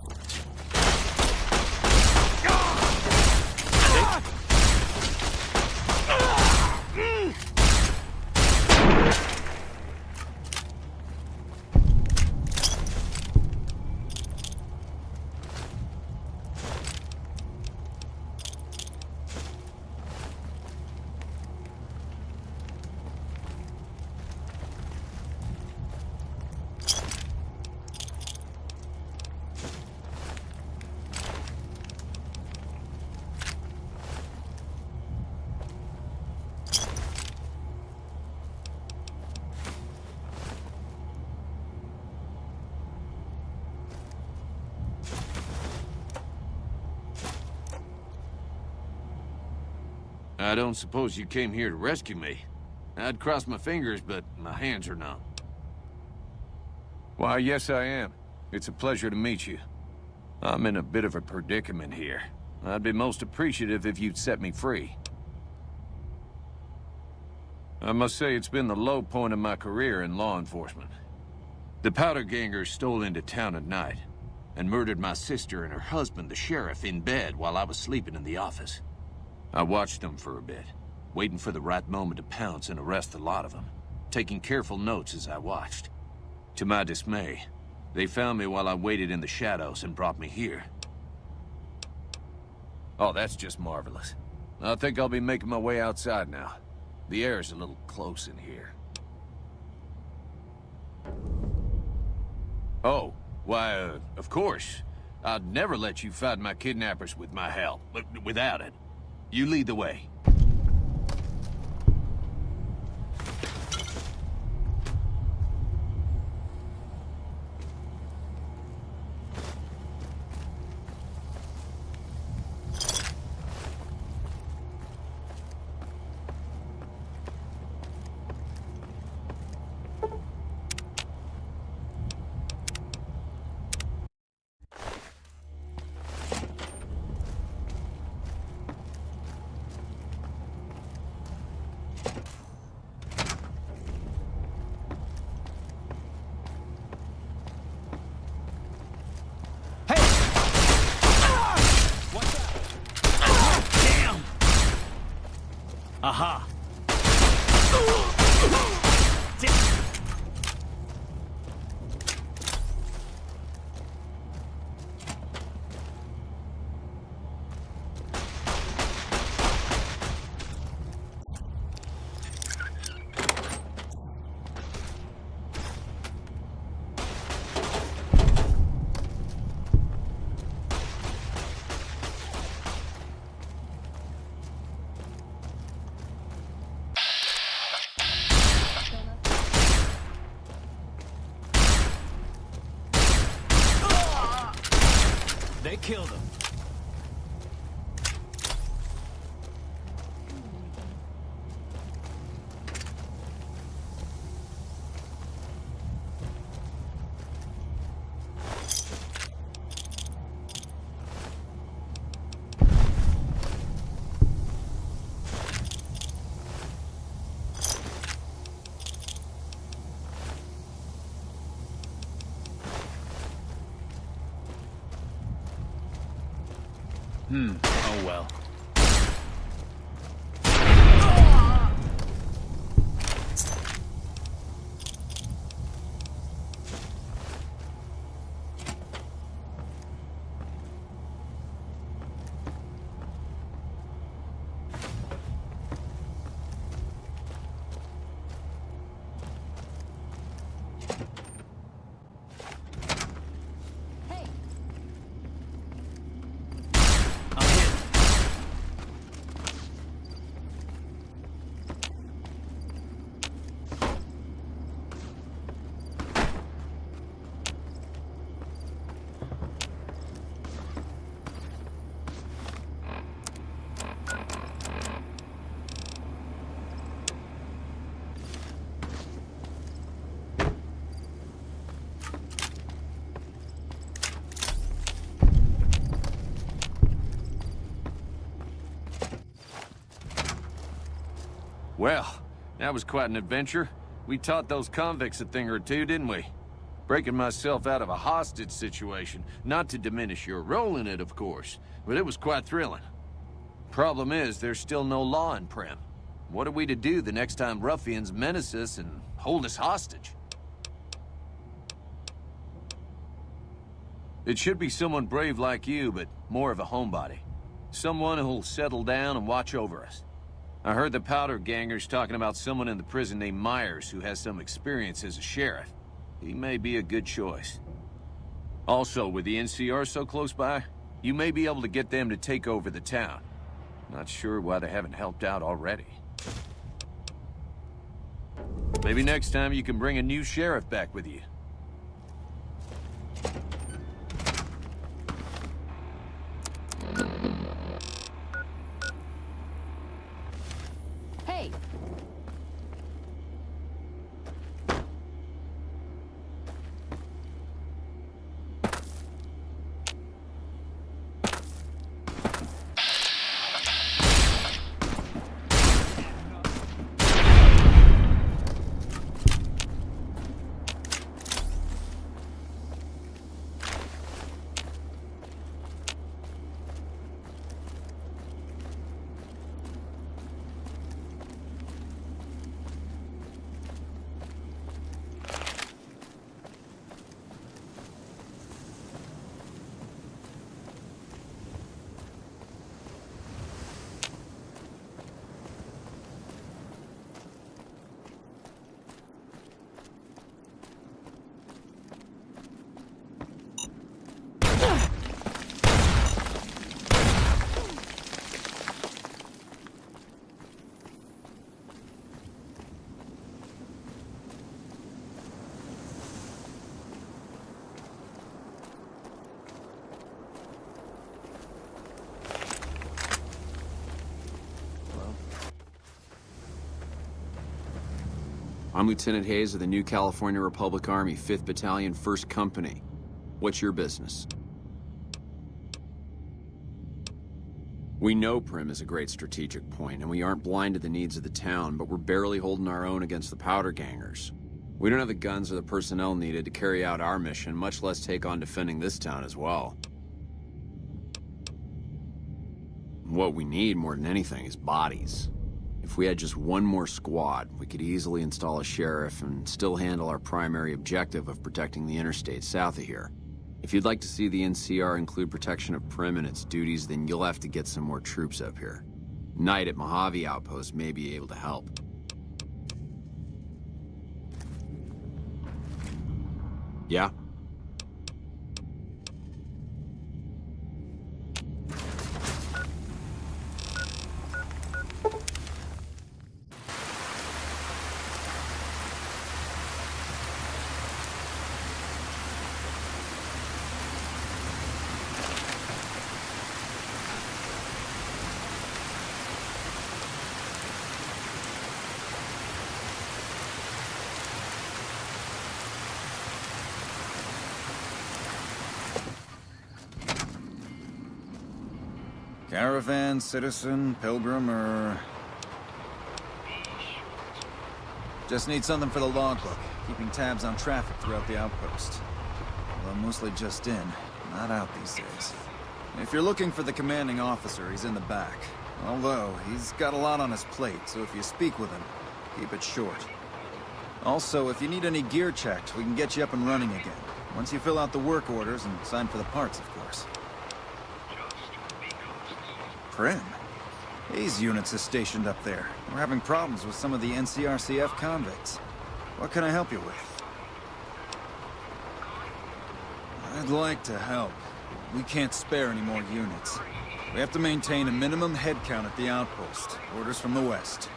Speaker 18: I don't suppose you came here to rescue me. I'd cross my fingers, but my hands are numb. Why, yes I am. It's a pleasure to meet you. I'm in a bit of a predicament here. I'd be most appreciative if you'd set me free. I must say it's been the low point of my career in law enforcement. The powder gangers stole into town at night and murdered my sister and her husband, the sheriff, in bed while I was sleeping in the office. I watched them for a bit, waiting for the right moment to pounce and arrest the lot of them, taking careful notes as I watched. To my dismay, they found me while I waited in the shadows and brought me here. Oh, that's just marvelous. I think I'll be making my way outside now. The air's a little close in here. Oh, why, of course. I'd never let you find my kidnappers with my help, but without it. You lead the way.
Speaker 11: Aha!
Speaker 1: They killed him.
Speaker 11: Oh well.
Speaker 18: Well, that was quite an adventure. We taught those convicts a thing or two, didn't we? Breaking myself out of a hostage situation. Not to diminish your role in it, of course, but it was quite thrilling. Problem is, there's still no law in Prim. What are we to do the next time ruffians menace us and hold us hostage? It should be someone brave like you, but more of a homebody. Someone who'll settle down and watch over us. I heard the powder gangers talking about someone in the prison named Myers who has some experience as a sheriff. He may be a good choice. Also, with the NCR so close by, you may be able to get them to take over the town. Not sure why they haven't helped out already. Maybe next time you can bring a new sheriff back with you.
Speaker 3: Hey!
Speaker 9: I'm Lieutenant Hayes of the New California Republic Army, 5th Battalion, 1st Company. What's your business? We know Prim is a great strategic point, and we aren't blind to the needs of the town, but we're barely holding our own against the powder gangers. We don't have the guns or the personnel needed to carry out our mission, much less take on defending this town as well. What we need more than anything is bodies. If we had just one more squad, we could easily install a sheriff and still handle our primary objective of protecting the interstate south of here. If you'd like to see the NCR include protection of Prim and its duties, then you'll have to get some more troops up here. Knight at Mojave Outpost may be able to help. Yeah?
Speaker 1: Caravan, citizen, pilgrim, or... Just need something for the logbook, keeping tabs on traffic throughout the outpost. Although mostly just in, not out these days. If you're looking for the commanding officer, he's in the back. Although, he's got a lot on his plate, so if you speak with him, keep it short. Also, if you need any gear checked, we can get you up and running again. Once you fill out the work orders and sign for the parts, of course. Prim? Hayes units is stationed up there. We're having problems with some of the NCRCF convicts. What can I help you with? I'd like to help. We can't spare any more units. We have to maintain a minimum headcount at the outpost. Orders from the west.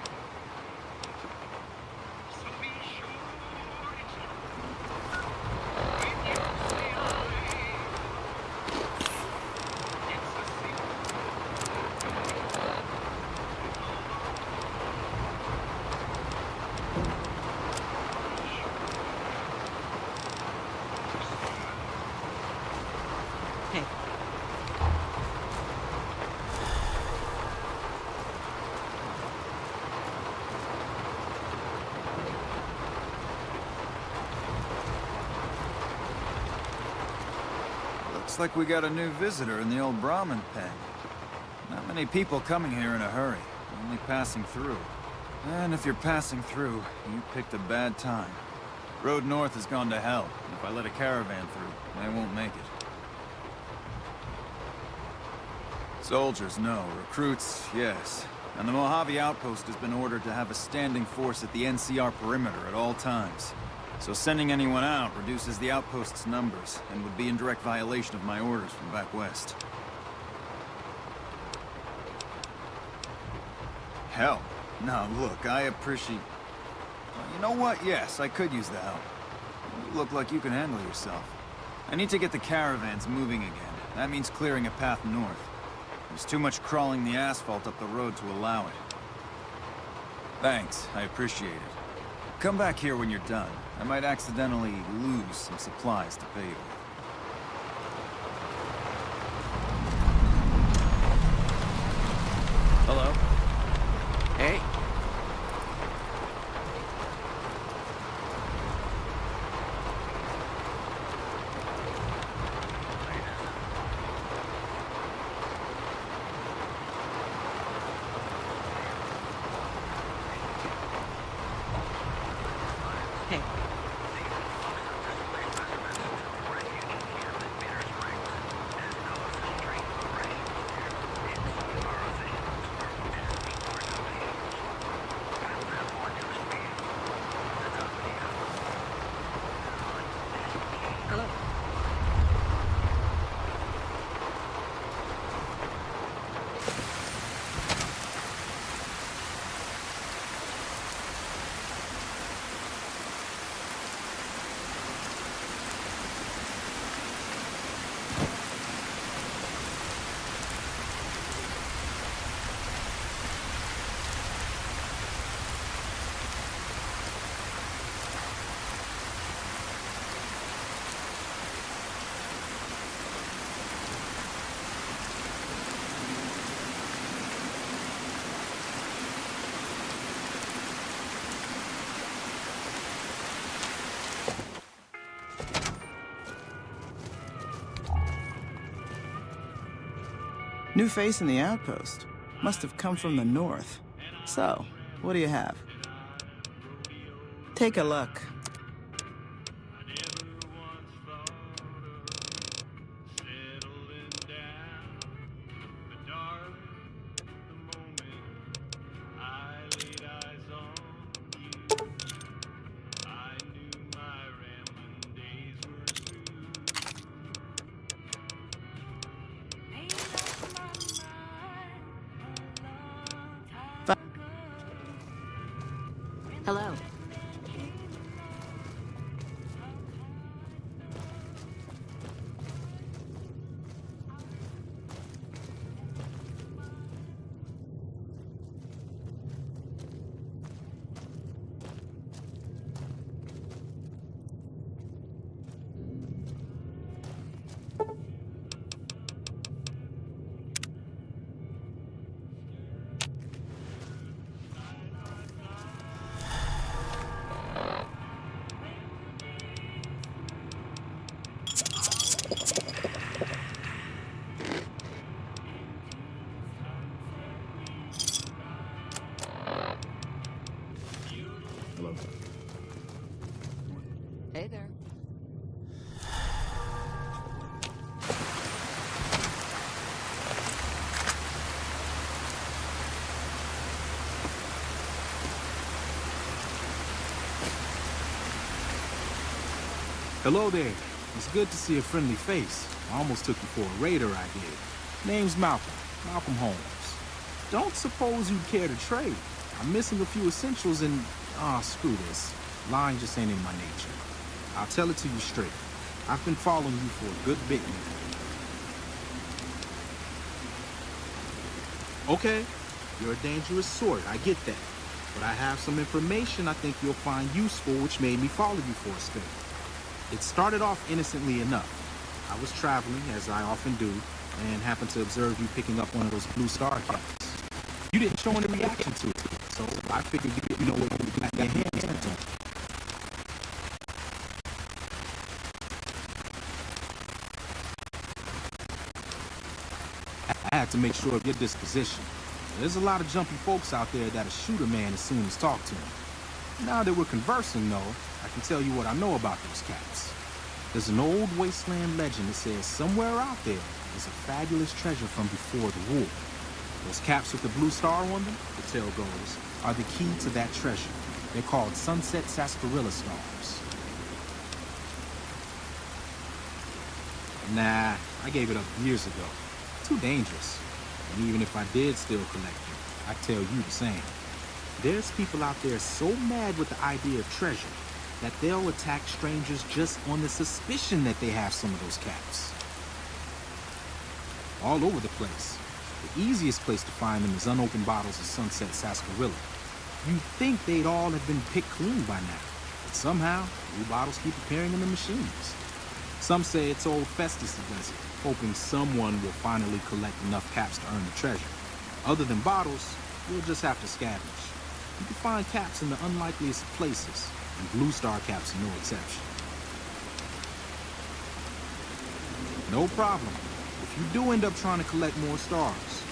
Speaker 1: Looks like we got a new visitor in the old Brahmin pen. Not many people coming here in a hurry, only passing through. And if you're passing through, you picked a bad time. Road north has gone to hell, and if I let a caravan through, they won't make it. Soldiers, no. Recruits, yes. And the Mojave Outpost has been ordered to have a standing force at the NCR perimeter at all times. So sending anyone out reduces the outpost's numbers, and would be in direct violation of my orders from back west. Hell. Now look, I appreciate... Well, you know what? Yes, I could use the help. You look like you can handle yourself. I need to get the caravans moving again. That means clearing a path north. There's too much crawling the asphalt up the road to allow it. Thanks, I appreciate it. Come back here when you're done. I might accidentally lose some supplies to pay you with.
Speaker 2: Hello? Hey.
Speaker 19: New face in the outpost. Must have come from the north. So, what do you have? Take a look.
Speaker 3: Hello.
Speaker 10: Hello there. It's good to see a friendly face. I almost took you for a raider, I did. Name's Malcolm. Malcolm Holmes. Don't suppose you'd care to trade. I'm missing a few essentials and... screw this. Lying just ain't in my nature. I'll tell it to you straight. I've been following you for a good bit now. Okay, you're a dangerous sort, I get that. But I have some information I think you'll find useful which made me follow you for a spin. It started off innocently enough. I was traveling, as I often do, and happened to observe you picking up one of those blue star caps. You didn't show any reaction to it, so I figured you didn't know what you got your hands on. I had to make sure of your disposition. There's a lot of jumpy folks out there that'll shoot a man as soon as talk to him. Now that we're conversing, though, I can tell you what I know about those caps. There's an old wasteland legend that says somewhere out there is a fabulous treasure from before the war. Those caps with the blue star on them, the tale goes, are the key to that treasure. They're called sunset sarsaparilla stars. Nah, I gave it up years ago. Too dangerous. And even if I did still collect them, I'd tell you the same. There's people out there so mad with the idea of treasure that they'll attack strangers just on the suspicion that they have some of those caps. All over the place. The easiest place to find them is unopened bottles of sunset sarsaparilla. You'd think they'd all have been picked clean by now, but somehow, new bottles keep appearing in the machines. Some say it's old Festus who does it, hoping someone will finally collect enough caps to earn the treasure. Other than bottles, you'll just have to scavenge. You can find caps in the unlikeliest of places, and blue star caps are no exception. No problem. If you do end up trying to collect more stars,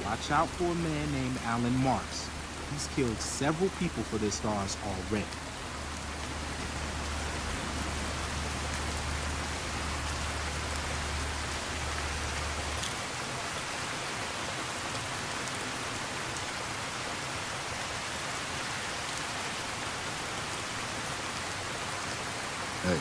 Speaker 10: watch out for a man named Alan Marks. He's killed several people for their stars already.
Speaker 15: Hey.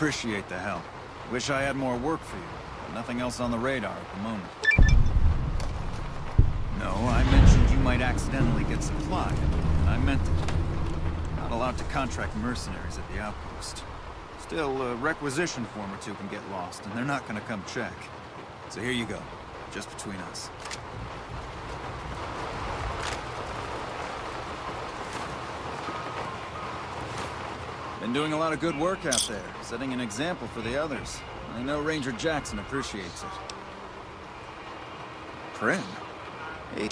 Speaker 1: appreciate the help. Wish I had more work for you, but nothing else on the radar at the moment. No, I mentioned you might accidentally get supplied, and I meant it. Not allowed to contract mercenaries at the outpost. Still, a requisition form or two can get lost, and they're not gonna come check. So here you go, just between us. Been doing a lot of good work out there, setting an example for the others. I know Ranger Jackson appreciates it. Prim? Hey. It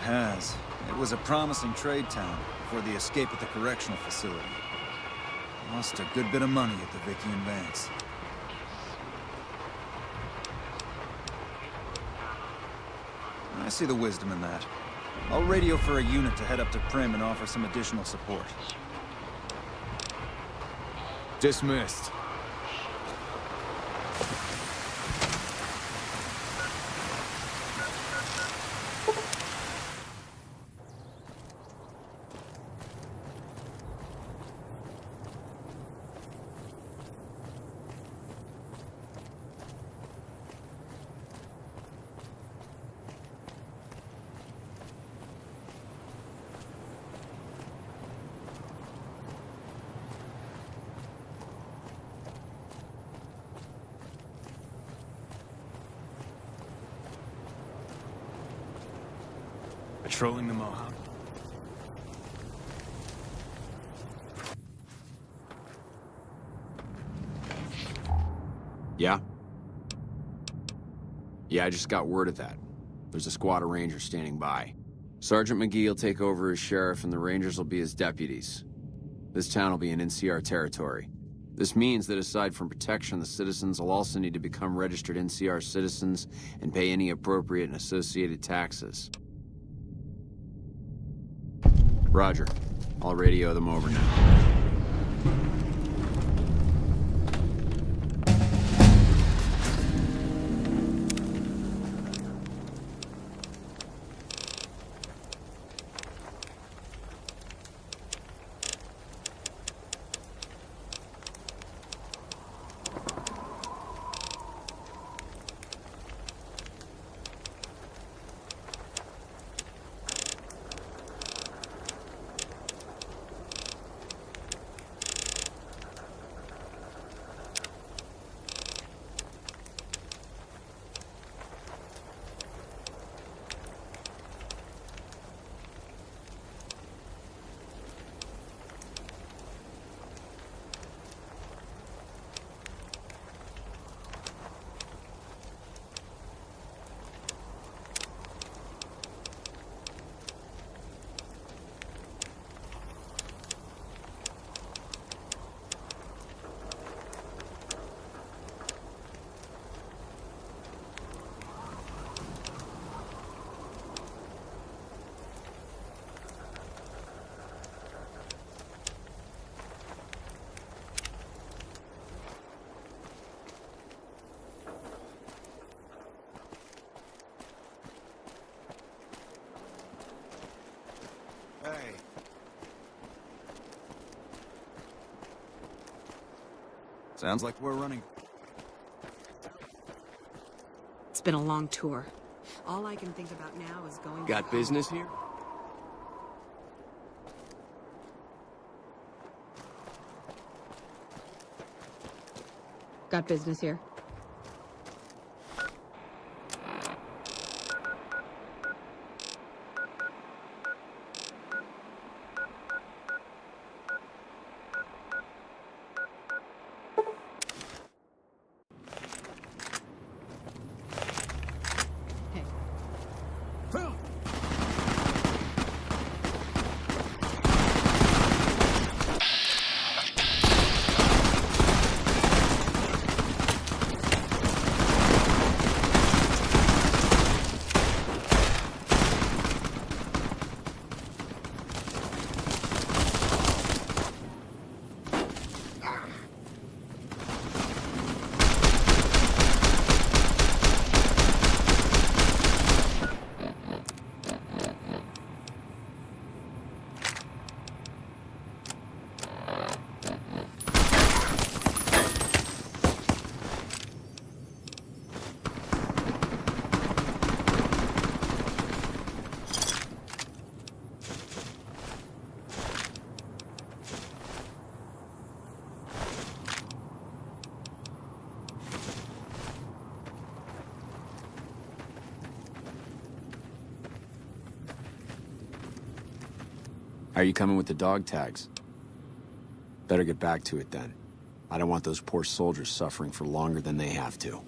Speaker 1: has. It was a promising trade town before the escape at the correctional facility. Lost a good bit of money at the Vicky and Vance. I see the wisdom in that. I'll radio for a unit to head up to Prim and offer some additional support. Dismissed. Patrolling the Mohawk.
Speaker 9: Yeah? Yeah, I just got word of that. There's a squad of Rangers standing by. Sergeant McGee will take over as sheriff and the Rangers will be his deputies. This town will be in NCR territory. This means that aside from protection, the citizens will also need to become registered NCR citizens and pay any appropriate and associated taxes. Roger. I'll radio them over now.
Speaker 1: Hey. Sounds like we're running.
Speaker 20: It's been a long tour. All I can think about now is going.
Speaker 2: Got business here?
Speaker 20: Got business here.
Speaker 9: How are you coming with the dog tags? Better get back to it then. I don't want those poor soldiers suffering for longer than they have to.